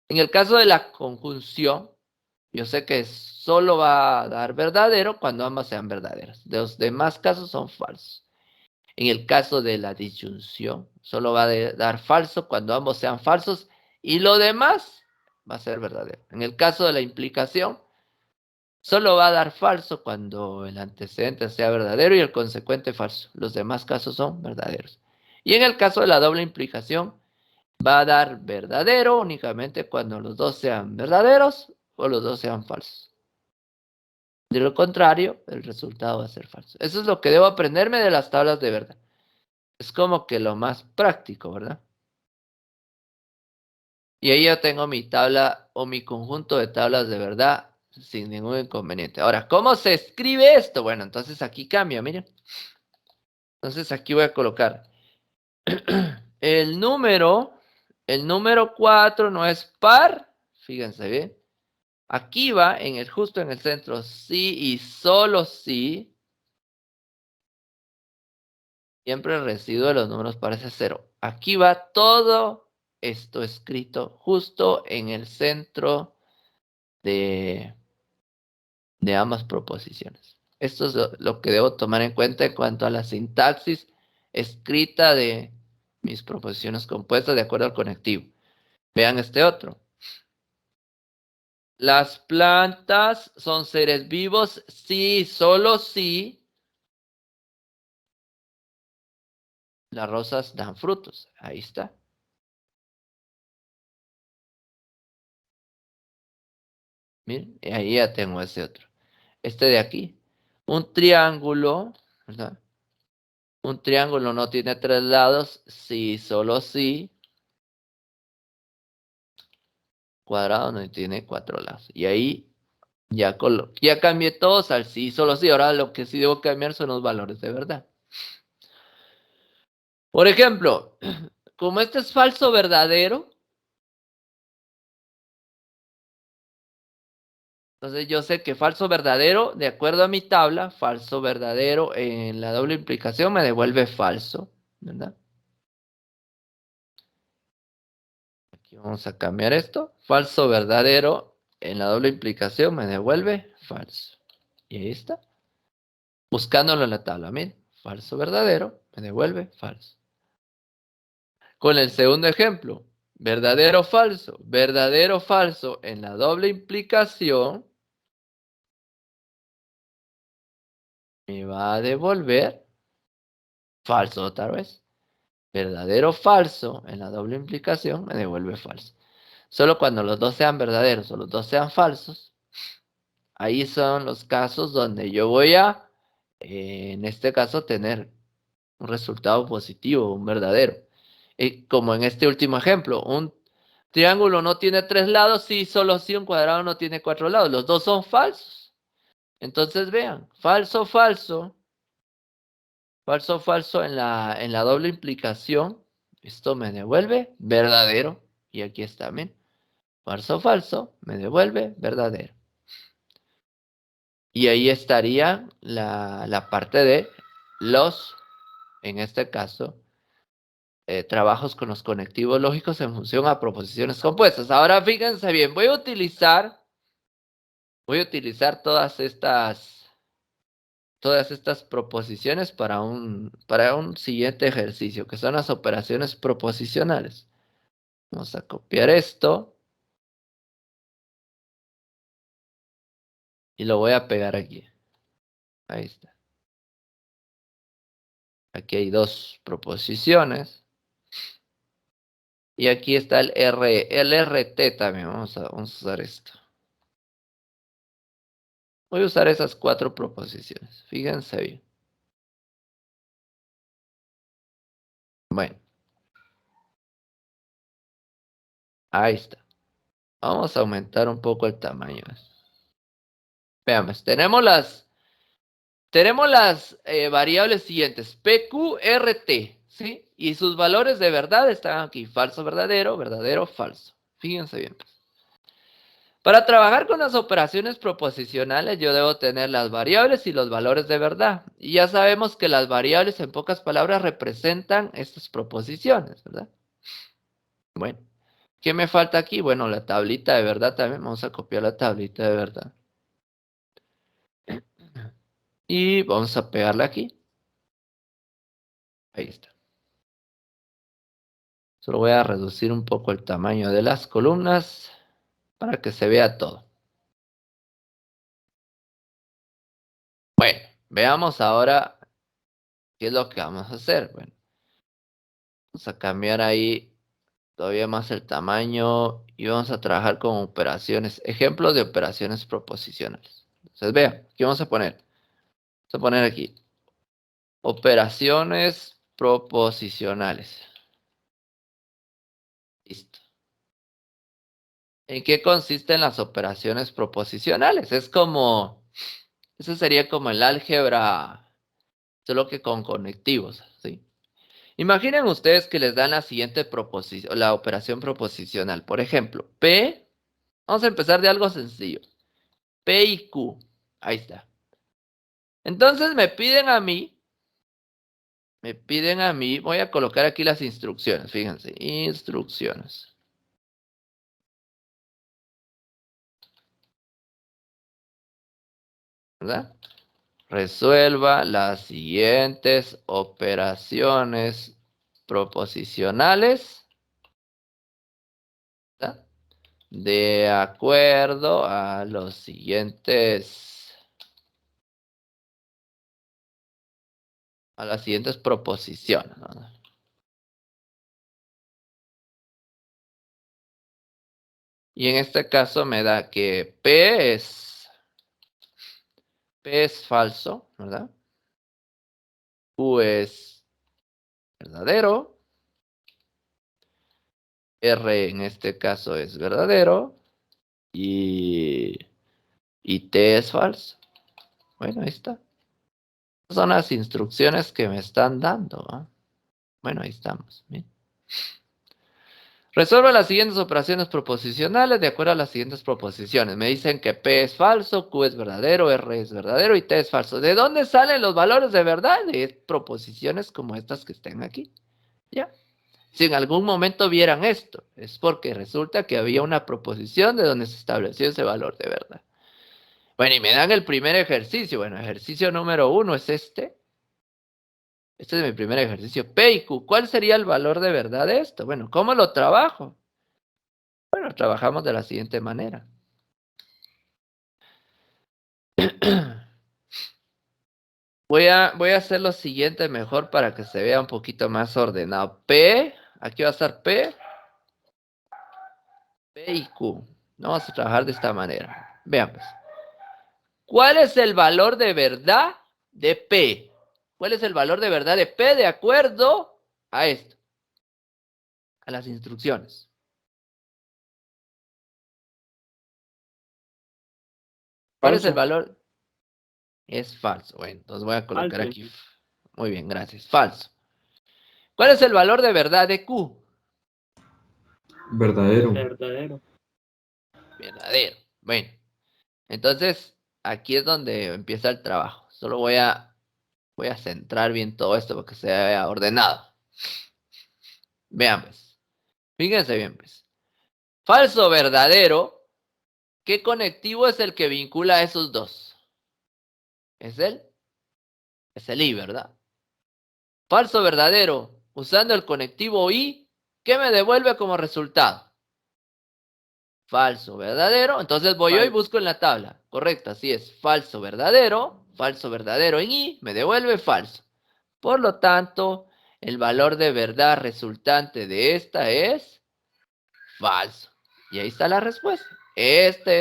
En el caso de la conjunción, yo sé que solo va a dar verdadero cuando ambas sean verdaderas. Los demás casos son falsos. En el caso de la disyunción, solo va a dar falso cuando ambos sean falsos y lo demás va a ser verdadero. En el caso de la implicación, solo va a dar falso cuando el antecedente sea verdadero y el consecuente falso. Los demás casos son verdaderos. Y en el caso de la doble implicación, va a dar verdadero únicamente cuando los dos sean verdaderos o los dos sean falsos. De lo contrario, el resultado va a ser falso. Eso es lo que debo aprenderme de las tablas de verdad. Es como que lo más práctico, ¿verdad? Y ahí yo tengo mi tabla o mi conjunto de tablas de verdad sin ningún inconveniente. Ahora, ¿cómo se escribe esto? Bueno, entonces aquí cambia, miren. Entonces aquí voy a colocar el número 4 no es par, fíjense bien. Aquí va justo en el centro, sí y solo sí. Siempre el residuo de los números parece 0. Aquí va todo esto escrito justo en el centro de ambas proposiciones. Esto es lo que debo tomar en cuenta en cuanto a la sintaxis escrita de mis proposiciones compuestas de acuerdo al conectivo. Vean este otro. Las plantas son seres vivos si, solo si las rosas dan frutos. Ahí está. Miren, y ahí ya tengo ese otro. Este de aquí. Un triángulo, ¿verdad? Un triángulo no tiene 3 lados si, solo si. Cuadrado no tiene 4 lados. Y ahí ya cambié todos al sí, solo sí. Ahora lo que sí debo cambiar son los valores de verdad. Por ejemplo, como este es falso verdadero, entonces yo sé que falso verdadero, de acuerdo a mi tabla, falso verdadero en la doble implicación me devuelve falso, ¿verdad? Aquí vamos a cambiar esto. Falso verdadero en la doble implicación me devuelve falso. Y ahí está. Buscándolo en la tabla, miren. Falso verdadero me devuelve falso. Con el segundo ejemplo, verdadero falso en la doble implicación me va a devolver falso otra vez. Verdadero falso en la doble implicación me devuelve falso. Solo cuando los dos sean verdaderos o los dos sean falsos, ahí son los casos donde yo voy a, en este caso, tener un resultado positivo, un verdadero. Como en este último ejemplo, un triángulo no tiene 3 lados, sí, solo si un cuadrado no tiene 4 lados. Los dos son falsos. Entonces vean, falso, falso en la doble implicación. Esto me devuelve verdadero. Y aquí está, ¿ven? Falso, me devuelve verdadero. Y ahí estaría la parte de los, en este caso, trabajos con los conectivos lógicos en función a proposiciones compuestas. Ahora fíjense bien, voy a utilizar todas estas proposiciones para un siguiente ejercicio, que son las operaciones proposicionales. Vamos a copiar esto y lo voy a pegar aquí. Ahí está. Aquí hay dos proposiciones. Y aquí está el RT también. Vamos a usar esto. Voy a usar esas 4 proposiciones. Fíjense bien. Bueno. Ahí está. Vamos a aumentar un poco el tamaño. Veamos. Tenemos las variables siguientes. PQRT. ¿Sí? Y sus valores de verdad están aquí. Falso, verdadero, verdadero, falso. Fíjense bien. Para trabajar con las operaciones proposicionales, yo debo tener las variables y los valores de verdad. Y ya sabemos que las variables, en pocas palabras, representan estas proposiciones, ¿verdad? Bueno, ¿qué me falta aquí? Bueno, la tablita de verdad también. Vamos a copiar la tablita de verdad. Y vamos a pegarla aquí. Ahí está. Solo voy a reducir un poco el tamaño de las columnas para que se vea todo. Bueno, veamos ahora qué es lo que vamos a hacer. Bueno, Vamos a cambiar ahí todavía más el tamaño y vamos a trabajar con operaciones, ejemplos de operaciones proposicionales. Entonces, vean, ¿qué vamos a poner? Vamos a poner aquí, operaciones proposicionales. Listo. ¿En qué consisten las operaciones proposicionales? Eso sería como el álgebra, solo que con conectivos, ¿sí? Imaginen ustedes que les dan la siguiente proposición, la operación proposicional. Por ejemplo, P, vamos a empezar de algo sencillo. P y Q, ahí está. Entonces me piden a mí, voy a colocar aquí las instrucciones, fíjense, instrucciones. ¿Verdad? Resuelva las siguientes operaciones proposicionales, ¿verdad? De acuerdo a los siguientes, a las siguientes proposiciones, ¿verdad? Y en este caso me da que P es falso, ¿verdad? Q es verdadero. R en este caso es verdadero. Y T es falso. Bueno, ahí está. Son las instrucciones que me están dando, ¿eh? Bueno, ahí estamos. Bien. Resuelve las siguientes operaciones proposicionales de acuerdo a las siguientes proposiciones. Me dicen que P es falso, Q es verdadero, R es verdadero y T es falso. ¿De dónde salen los valores de verdad? De proposiciones como estas que están aquí. ¿Ya? Si en algún momento vieran esto, es porque resulta que había una proposición de donde se estableció ese valor de verdad. Bueno, y me dan el primer ejercicio. Bueno, ejercicio número 1 es este. Este es mi primer ejercicio. P y Q. ¿Cuál sería el valor de verdad de esto? Bueno, ¿cómo lo trabajo? Bueno, trabajamos de la siguiente manera. Voy a hacer lo siguiente mejor para que se vea un poquito más ordenado. P, aquí va a estar P y Q. Vamos a trabajar de esta manera. Veamos. ¿Cuál es el valor de verdad de P? ¿Cuál es el valor de verdad de P de acuerdo a esto? A las instrucciones. ¿Cuál es el valor? Es falso. Bueno, entonces voy a colocar Falso. aquí. Muy bien, gracias. Falso. ¿Cuál es el valor de verdad de Q? Verdadero. Verdadero. Verdadero. Bueno, entonces aquí es donde empieza el trabajo. Solo voy a centrar bien todo esto para que se vea ordenado. Vean pues. Fíjense bien pues. Falso, verdadero. ¿Qué conectivo es el que vincula a esos dos? Es el I, ¿verdad? Falso, verdadero. Usando el conectivo I, ¿qué me devuelve como resultado? Falso, verdadero. Entonces voy yo y busco en la tabla. Correcto, así es. Falso, verdadero en I me devuelve falso. Por lo tanto, el valor de verdad resultante de esta es falso. Y ahí está la respuesta. Esto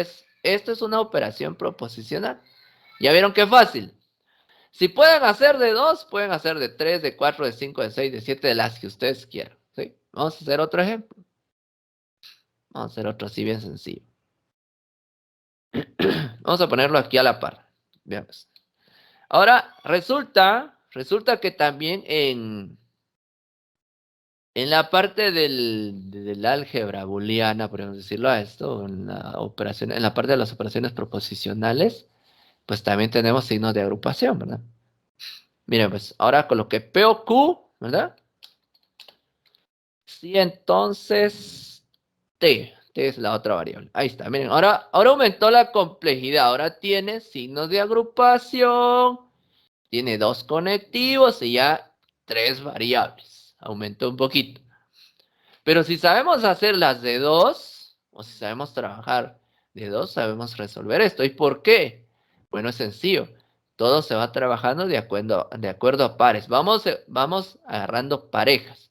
es una operación proposicional. ¿Ya vieron qué fácil? Si pueden hacer de 2, pueden hacer de 3, de 4, de 5, de 6, de 7, de las que ustedes quieran. ¿Sí? Vamos a hacer otro ejemplo. Vamos a hacer otro así bien sencillo. Vamos a ponerlo aquí a la par. Veamos. Ahora, resulta que también en la parte del álgebra booleana, podemos decirlo a esto, en la parte de las operaciones proposicionales, pues también tenemos signos de agrupación, ¿verdad? Miren, pues ahora coloqué P o Q, ¿verdad? Sí, entonces T es la otra variable. Ahí está, miren, ahora aumentó la complejidad, ahora tiene signos de agrupación, tiene 2 conectivos y ya 3 variables. Aumentó un poquito. Pero si sabemos hacer las de 2, o si sabemos trabajar de 2, sabemos resolver esto. ¿Y por qué? Bueno, es sencillo. Todo se va trabajando de acuerdo a pares. Vamos agarrando parejas.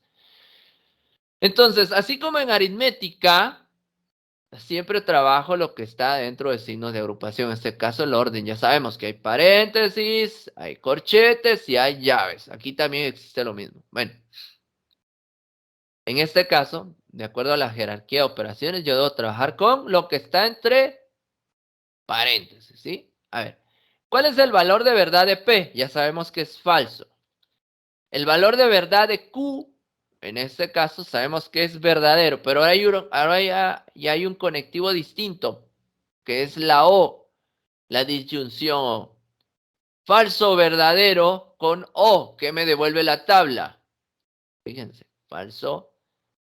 Entonces, así como en aritmética, siempre trabajo lo que está dentro de signos de agrupación. En este caso, el orden. Ya sabemos que hay paréntesis, hay corchetes y hay llaves. Aquí también existe lo mismo. Bueno, en este caso, de acuerdo a la jerarquía de operaciones, yo debo trabajar con lo que está entre paréntesis, ¿sí? A ver, ¿cuál es el valor de verdad de P? Ya sabemos que es falso. El valor de verdad de Q, en este caso, sabemos que es verdadero, pero ahora ya hay un conectivo distinto, que es la O, la disyunción O. Falso o verdadero con O, que me devuelve la tabla. Fíjense, falso,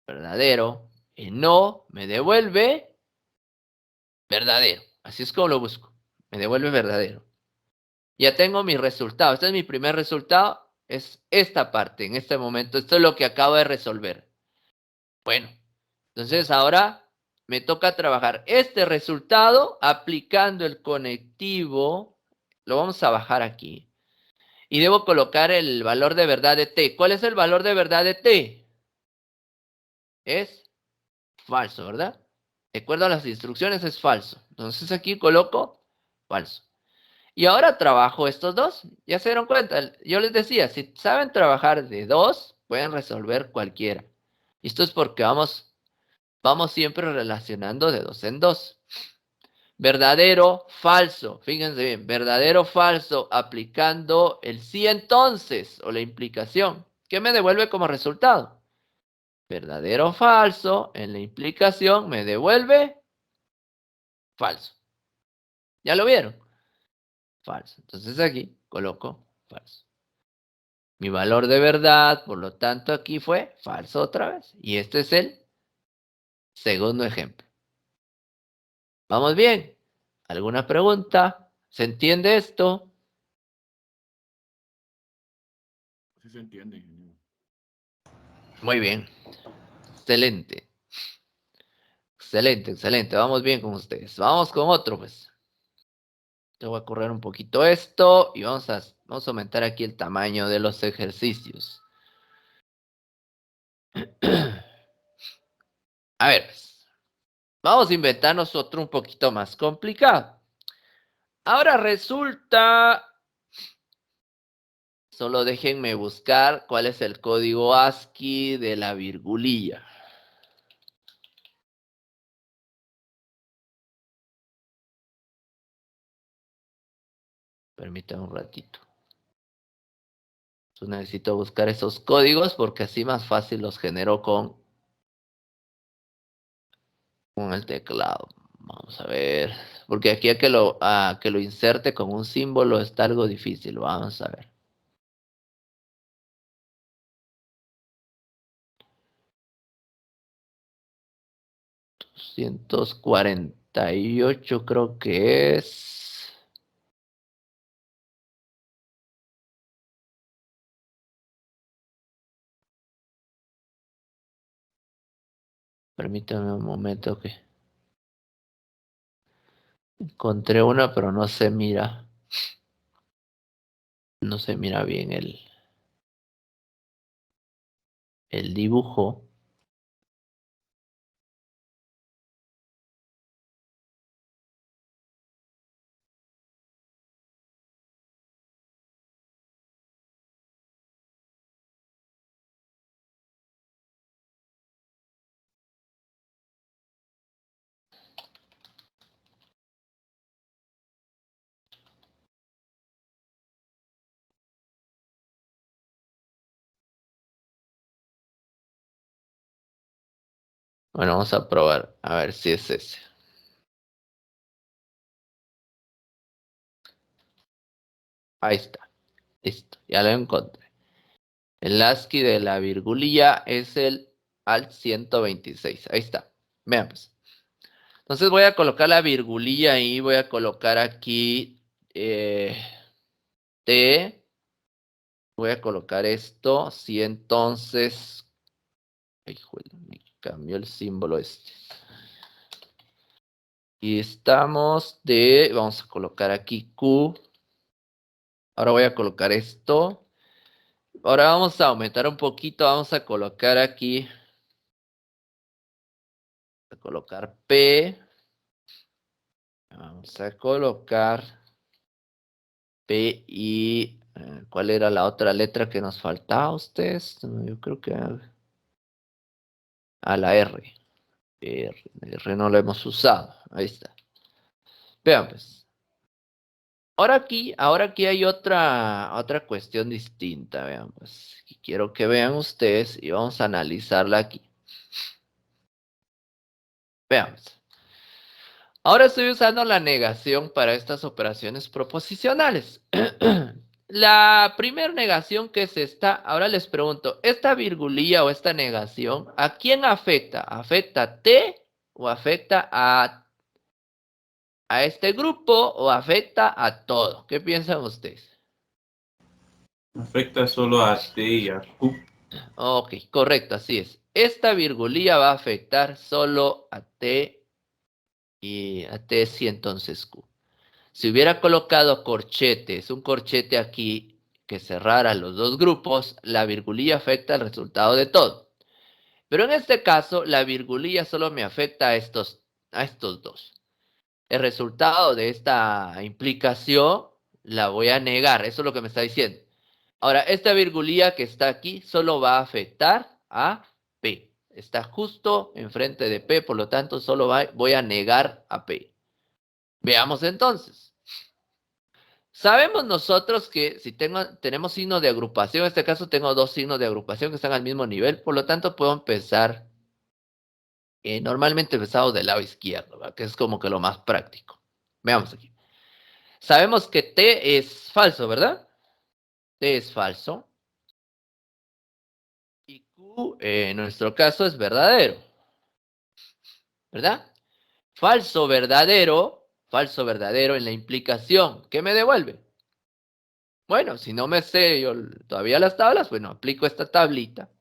verdadero, en O me devuelve verdadero. Así es como lo busco. Me devuelve verdadero. Ya tengo mi resultado. Este es mi primer resultado. Es esta parte en este momento. Esto es lo que acabo de resolver. Bueno, entonces ahora me toca trabajar este resultado aplicando el conectivo. Lo vamos a bajar aquí. Y debo colocar el valor de verdad de t. ¿Cuál es el valor de verdad de t? Es falso, ¿verdad? De acuerdo a las instrucciones es falso. Entonces aquí coloco falso. Y ahora trabajo estos dos. Ya se dieron cuenta. Yo les decía, si saben trabajar de dos, pueden resolver cualquiera. Y esto es porque vamos siempre relacionando de dos en dos. Verdadero, falso. Fíjense bien, verdadero, falso, aplicando el sí entonces o la implicación. ¿Qué me devuelve como resultado? Verdadero, falso, en la implicación me devuelve falso. ¿Ya lo vieron? Falso. Entonces aquí coloco falso. Mi valor de verdad, por lo tanto, aquí fue falso otra vez. Y este es el segundo ejemplo. ¿Vamos bien? ¿Alguna pregunta? ¿Se entiende esto? Sí se entiende, ingeniero. Muy bien. Excelente. Excelente, excelente. Vamos bien con ustedes. Vamos con otro, pues. Te voy a correr un poquito esto y vamos a aumentar aquí el tamaño de los ejercicios. A ver, pues, vamos a inventarnos otro un poquito más complicado. Ahora resulta, solo déjenme buscar cuál es el código ASCII de la virgulilla. Permítanme un ratito. Entonces necesito buscar esos códigos porque así más fácil los genero con el teclado. Vamos a ver. Porque aquí a que lo inserte con un símbolo está algo difícil. Vamos a ver. $248 creo que es. Permítame un momento que encontré una, pero no se mira. No se mira bien el dibujo. Bueno, vamos a probar a ver si es ese. Ahí está. Listo, ya lo encontré. El ASCII de la virgulilla es el alt 126. Ahí está. Vean pues. Entonces voy a colocar la virgulilla ahí. Voy a colocar aquí T. Voy a colocar esto. Si entonces... Ay, joder, me cambió el símbolo este. Y estamos de... Vamos a colocar aquí Q. Ahora voy a colocar esto. Ahora vamos a aumentar un poquito. Vamos a colocar aquí a colocar P. Vamos a colocar P y... ¿cuál era la otra letra que nos faltaba a ustedes? Yo creo que a la R. R no lo hemos usado. Ahí está. Vean pues. Ahora aquí hay otra cuestión distinta. Vean pues. Y quiero que vean ustedes y vamos a analizarla aquí. Veamos. Ahora estoy usando la negación para estas operaciones proposicionales. La primera negación que es esta, ahora les pregunto, ¿esta virgulilla o esta negación a quién afecta? ¿Afecta a T o afecta a este grupo o afecta a todo? ¿Qué piensan ustedes? Afecta solo a T y a Q. Ok, correcto, así es. Esta virgulilla va a afectar solo a T y a T sí, entonces Q. Si hubiera colocado corchetes, un corchete aquí que cerrara los dos grupos, la virgulilla afecta el resultado de todo. Pero en este caso, la virgulilla solo me afecta a estos dos. El resultado de esta implicación la voy a negar, eso es lo que me está diciendo. Ahora, esta virgulilla que está aquí solo va a afectar a P. Está justo enfrente de P, por lo tanto, solo voy a negar a P. Veamos entonces. Sabemos nosotros que si tenemos signos de agrupación, en este caso tengo dos signos de agrupación que están al mismo nivel, por lo tanto puedo empezar, normalmente empezamos del lado izquierdo, ¿verdad? Que es como que lo más práctico. Veamos aquí. Sabemos que T es falso, ¿verdad? T es falso. Y Q, en nuestro caso, es verdadero, ¿verdad? Falso, verdadero en la implicación. ¿Qué me devuelve? Bueno, si no me sé yo todavía las tablas, bueno, aplico esta tablita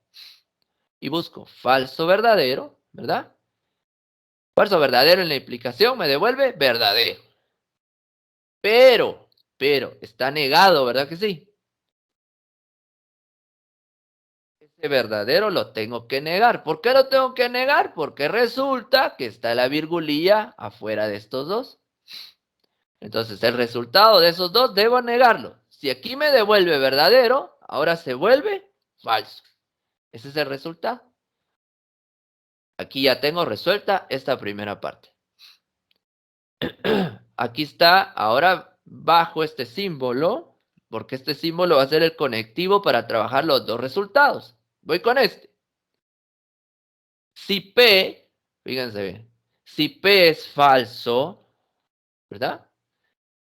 y busco falso, verdadero, ¿verdad? Falso, verdadero en la implicación me devuelve verdadero. Pero, está negado, ¿verdad que sí? Ese verdadero lo tengo que negar. ¿Por qué lo tengo que negar? Porque resulta que está la virgulilla afuera de estos dos. Entonces, el resultado de esos dos debo negarlo. Si aquí me devuelve verdadero, ahora se vuelve falso. Ese es el resultado. Aquí ya tengo resuelta esta primera parte. Aquí está, ahora bajo este símbolo, porque este símbolo va a ser el conectivo para trabajar los dos resultados. Voy con este. Si P, fíjense bien, si P es falso, ¿verdad?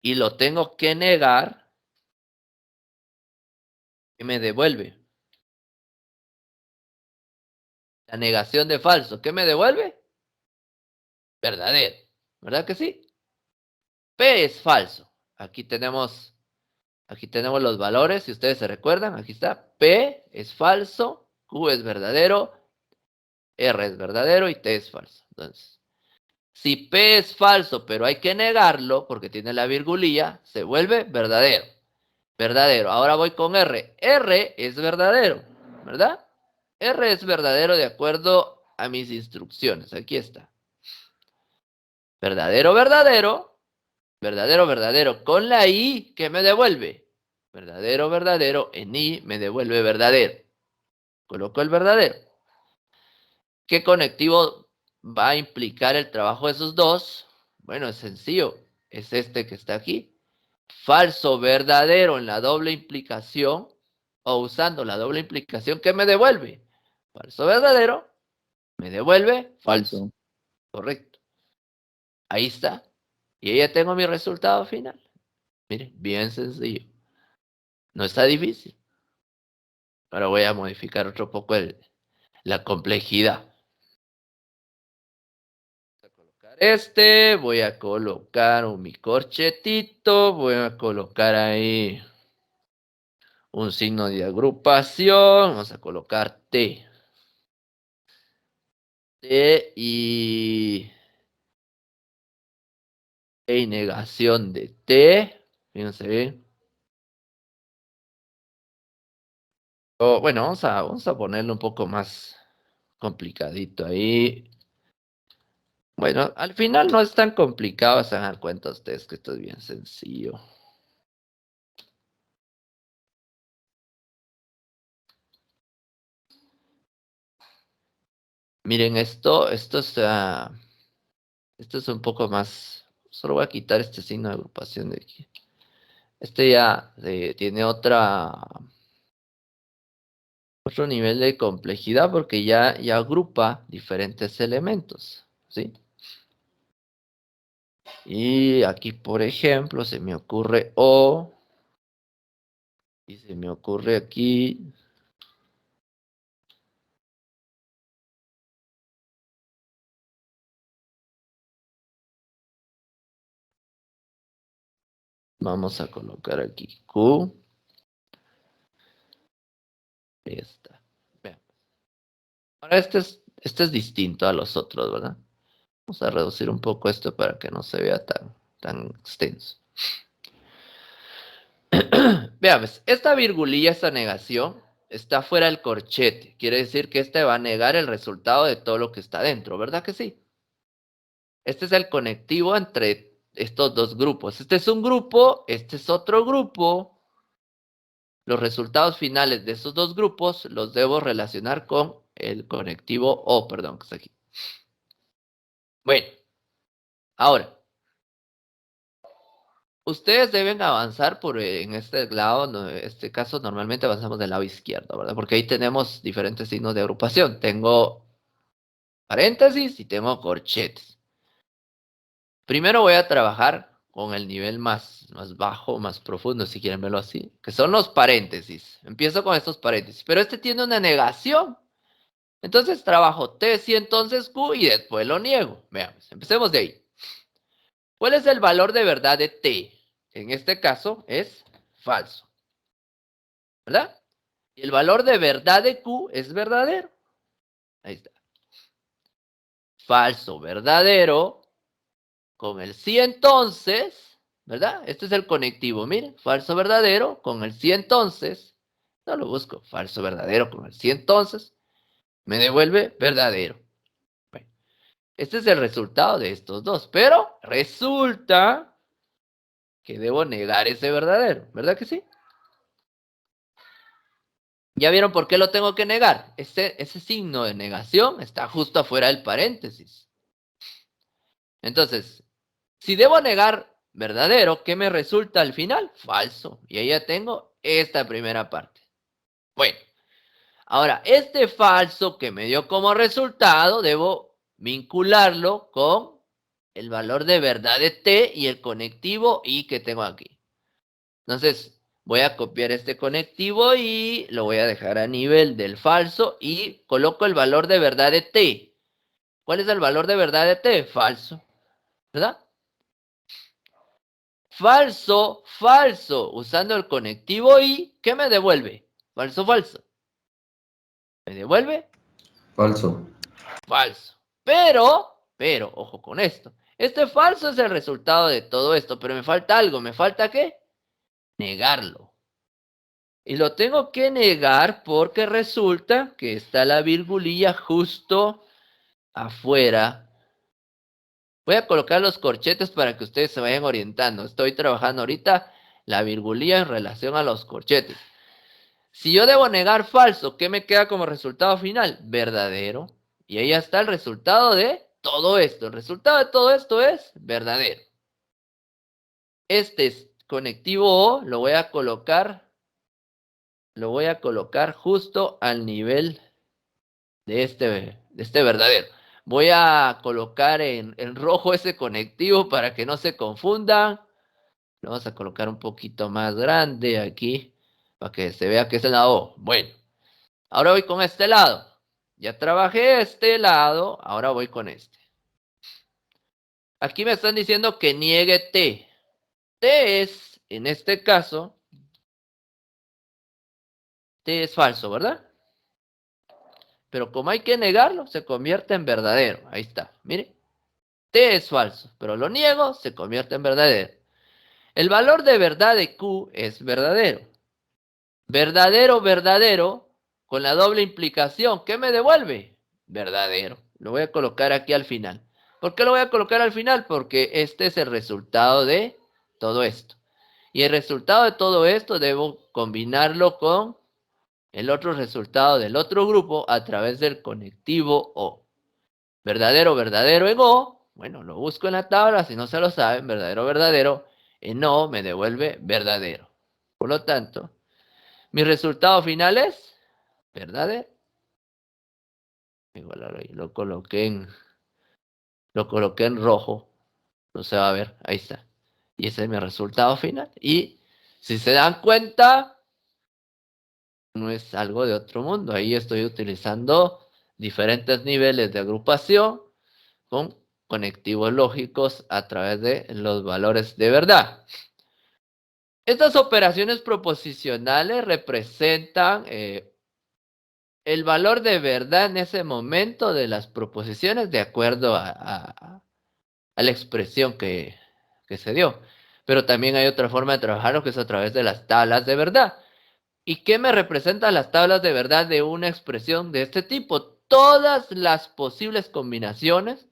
Y lo tengo que negar, ¿qué me devuelve? La negación de falso, ¿qué me devuelve? Verdadero, ¿verdad que sí? P es falso. Aquí tenemos los valores, si ustedes se recuerdan, aquí está. P es falso, Q es verdadero, R es verdadero y T es falso. Entonces, si P es falso, pero hay que negarlo porque tiene la virgulilla, se vuelve verdadero. Verdadero. Ahora voy con R. R es verdadero, ¿verdad? R es verdadero de acuerdo a mis instrucciones. Aquí está. Verdadero, verdadero. Verdadero, verdadero. Con la I, ¿qué me devuelve? Verdadero, verdadero. En I me devuelve verdadero. Coloco el verdadero. ¿Qué conectivo va a implicar el trabajo de esos dos? Bueno, es sencillo. Es este que está aquí. Falso, verdadero en la doble implicación. O usando la doble implicación, ¿qué me devuelve? Falso, verdadero. Me devuelve falso. Correcto. Ahí está. Y ahí ya tengo mi resultado final. Miren, bien sencillo. No está difícil. Ahora voy a modificar otro poco la complejidad. Voy a colocar voy a colocar mi corchetito, voy a colocar ahí un signo de agrupación, vamos a colocar T. T y negación de T. Fíjense bien. Bueno, vamos a ponerlo un poco más complicadito ahí. Bueno, al final no es tan complicado, se dan cuenta ustedes que esto es bien sencillo. Miren, esto es un poco más. Solo voy a quitar este signo de agrupación de aquí. Este ya tiene otro nivel de complejidad porque ya agrupa diferentes elementos, ¿sí? Y aquí, por ejemplo, se me ocurre O. Y se me ocurre aquí. Vamos a colocar aquí Q. Ahí está. Vean. Ahora este es distinto a los otros, ¿verdad? Vamos a reducir un poco esto para que no se vea tan extenso. Veamos, esta virgulilla, esta negación, está fuera del corchete. Quiere decir que este va a negar el resultado de todo lo que está dentro, ¿verdad que sí? Este es el conectivo entre estos dos grupos. Este es un grupo, este es otro grupo. Los resultados finales de esos dos grupos los debo relacionar con el conectivo O, perdón, que está aquí. Bueno, ahora, ustedes deben avanzar en este lado, en este caso normalmente avanzamos del lado izquierdo, ¿verdad? Porque ahí tenemos diferentes signos de agrupación. Tengo paréntesis y tengo corchetes. Primero voy a trabajar con el nivel más bajo, más profundo, si quieren verlo así, que son los paréntesis. Empiezo con estos paréntesis, pero este tiene una negación. Entonces trabajo T, sí, entonces Q y después lo niego. Veamos, empecemos de ahí. ¿Cuál es el valor de verdad de T? En este caso es falso, ¿verdad? Y el valor de verdad de Q es verdadero. Ahí está. Falso, verdadero, con el sí entonces, ¿verdad? Este es el conectivo, miren, falso, verdadero, con el sí entonces, no lo busco, falso, verdadero, con el sí entonces, me devuelve verdadero. Bueno, este es el resultado de estos dos, pero resulta que debo negar ese verdadero, ¿verdad que sí? ¿Ya vieron por qué lo tengo que negar? Ese signo de negación está justo afuera del paréntesis. Entonces, si debo negar verdadero, ¿qué me resulta al final? Falso. Y ahí ya tengo esta primera parte. Bueno, ahora, este falso que me dio como resultado, debo vincularlo con el valor de verdad de T y el conectivo I que tengo aquí. Entonces, voy a copiar este conectivo y lo voy a dejar a nivel del falso y coloco el valor de verdad de T. ¿Cuál es el valor de verdad de T? Falso, ¿verdad? Falso, falso, usando el conectivo I, ¿qué me devuelve? Falso, falso. ¿Me devuelve? Falso. Falso. Pero, ojo con esto. Este falso es el resultado de todo esto, pero me falta algo. ¿Me falta qué? Negarlo. Y lo tengo que negar porque resulta que está la virgulilla justo afuera. Voy a colocar los corchetes para que ustedes se vayan orientando. Estoy trabajando ahorita la virgulilla en relación a los corchetes. Si yo debo negar falso, ¿qué me queda como resultado final? Verdadero. Y ahí está el resultado de todo esto. El resultado de todo esto es verdadero. Este conectivo O lo voy a colocar justo al nivel de este verdadero. Voy a colocar en rojo ese conectivo para que no se confundan. Lo vamos a colocar un poquito más grande aquí para que se vea que es la O. Bueno, ahora voy con este lado. Ya trabajé este lado, ahora voy con este. Aquí me están diciendo que niegue T. T es, en este caso, T es falso, ¿verdad? Pero como hay que negarlo, se convierte en verdadero. Ahí está, mire. T es falso, pero lo niego, se convierte en verdadero. El valor de verdad de Q es verdadero. Verdadero, verdadero, con la doble implicación. ¿Qué me devuelve? Verdadero. Lo voy a colocar aquí al final. ¿Por qué lo voy a colocar al final? Porque este es el resultado de todo esto. Y el resultado de todo esto debo combinarlo con el otro resultado del otro grupo a través del conectivo O. Verdadero, verdadero en O. Bueno, lo busco en la tabla, si no se lo saben, verdadero, verdadero. En O me devuelve verdadero. Por lo tanto, mi resultado final es verdadero. Igual ahora lo coloqué en rojo. No se va a ver, ahí está. Y ese es mi resultado final. Y si se dan cuenta, no es algo de otro mundo. Ahí estoy utilizando diferentes niveles de agrupación con conectivos lógicos a través de los valores de verdad. Estas operaciones proposicionales representan el valor de verdad en ese momento de las proposiciones de acuerdo a la expresión que se dio. Pero también hay otra forma de trabajarlo que es a través de las tablas de verdad. ¿Y qué me representan las tablas de verdad de una expresión de este tipo? Todas las posibles combinaciones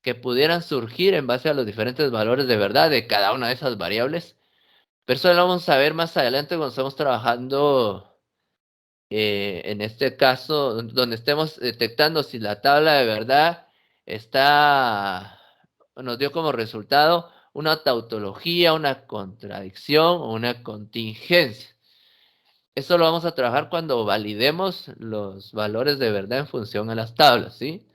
que pudieran surgir en base a los diferentes valores de verdad de cada una de esas variables. Pero eso lo vamos a ver más adelante cuando estemos trabajando en este caso, donde estemos detectando si la tabla de verdad nos dio como resultado una tautología, una contradicción o una contingencia. Eso lo vamos a trabajar cuando validemos los valores de verdad en función a las tablas, ¿sí?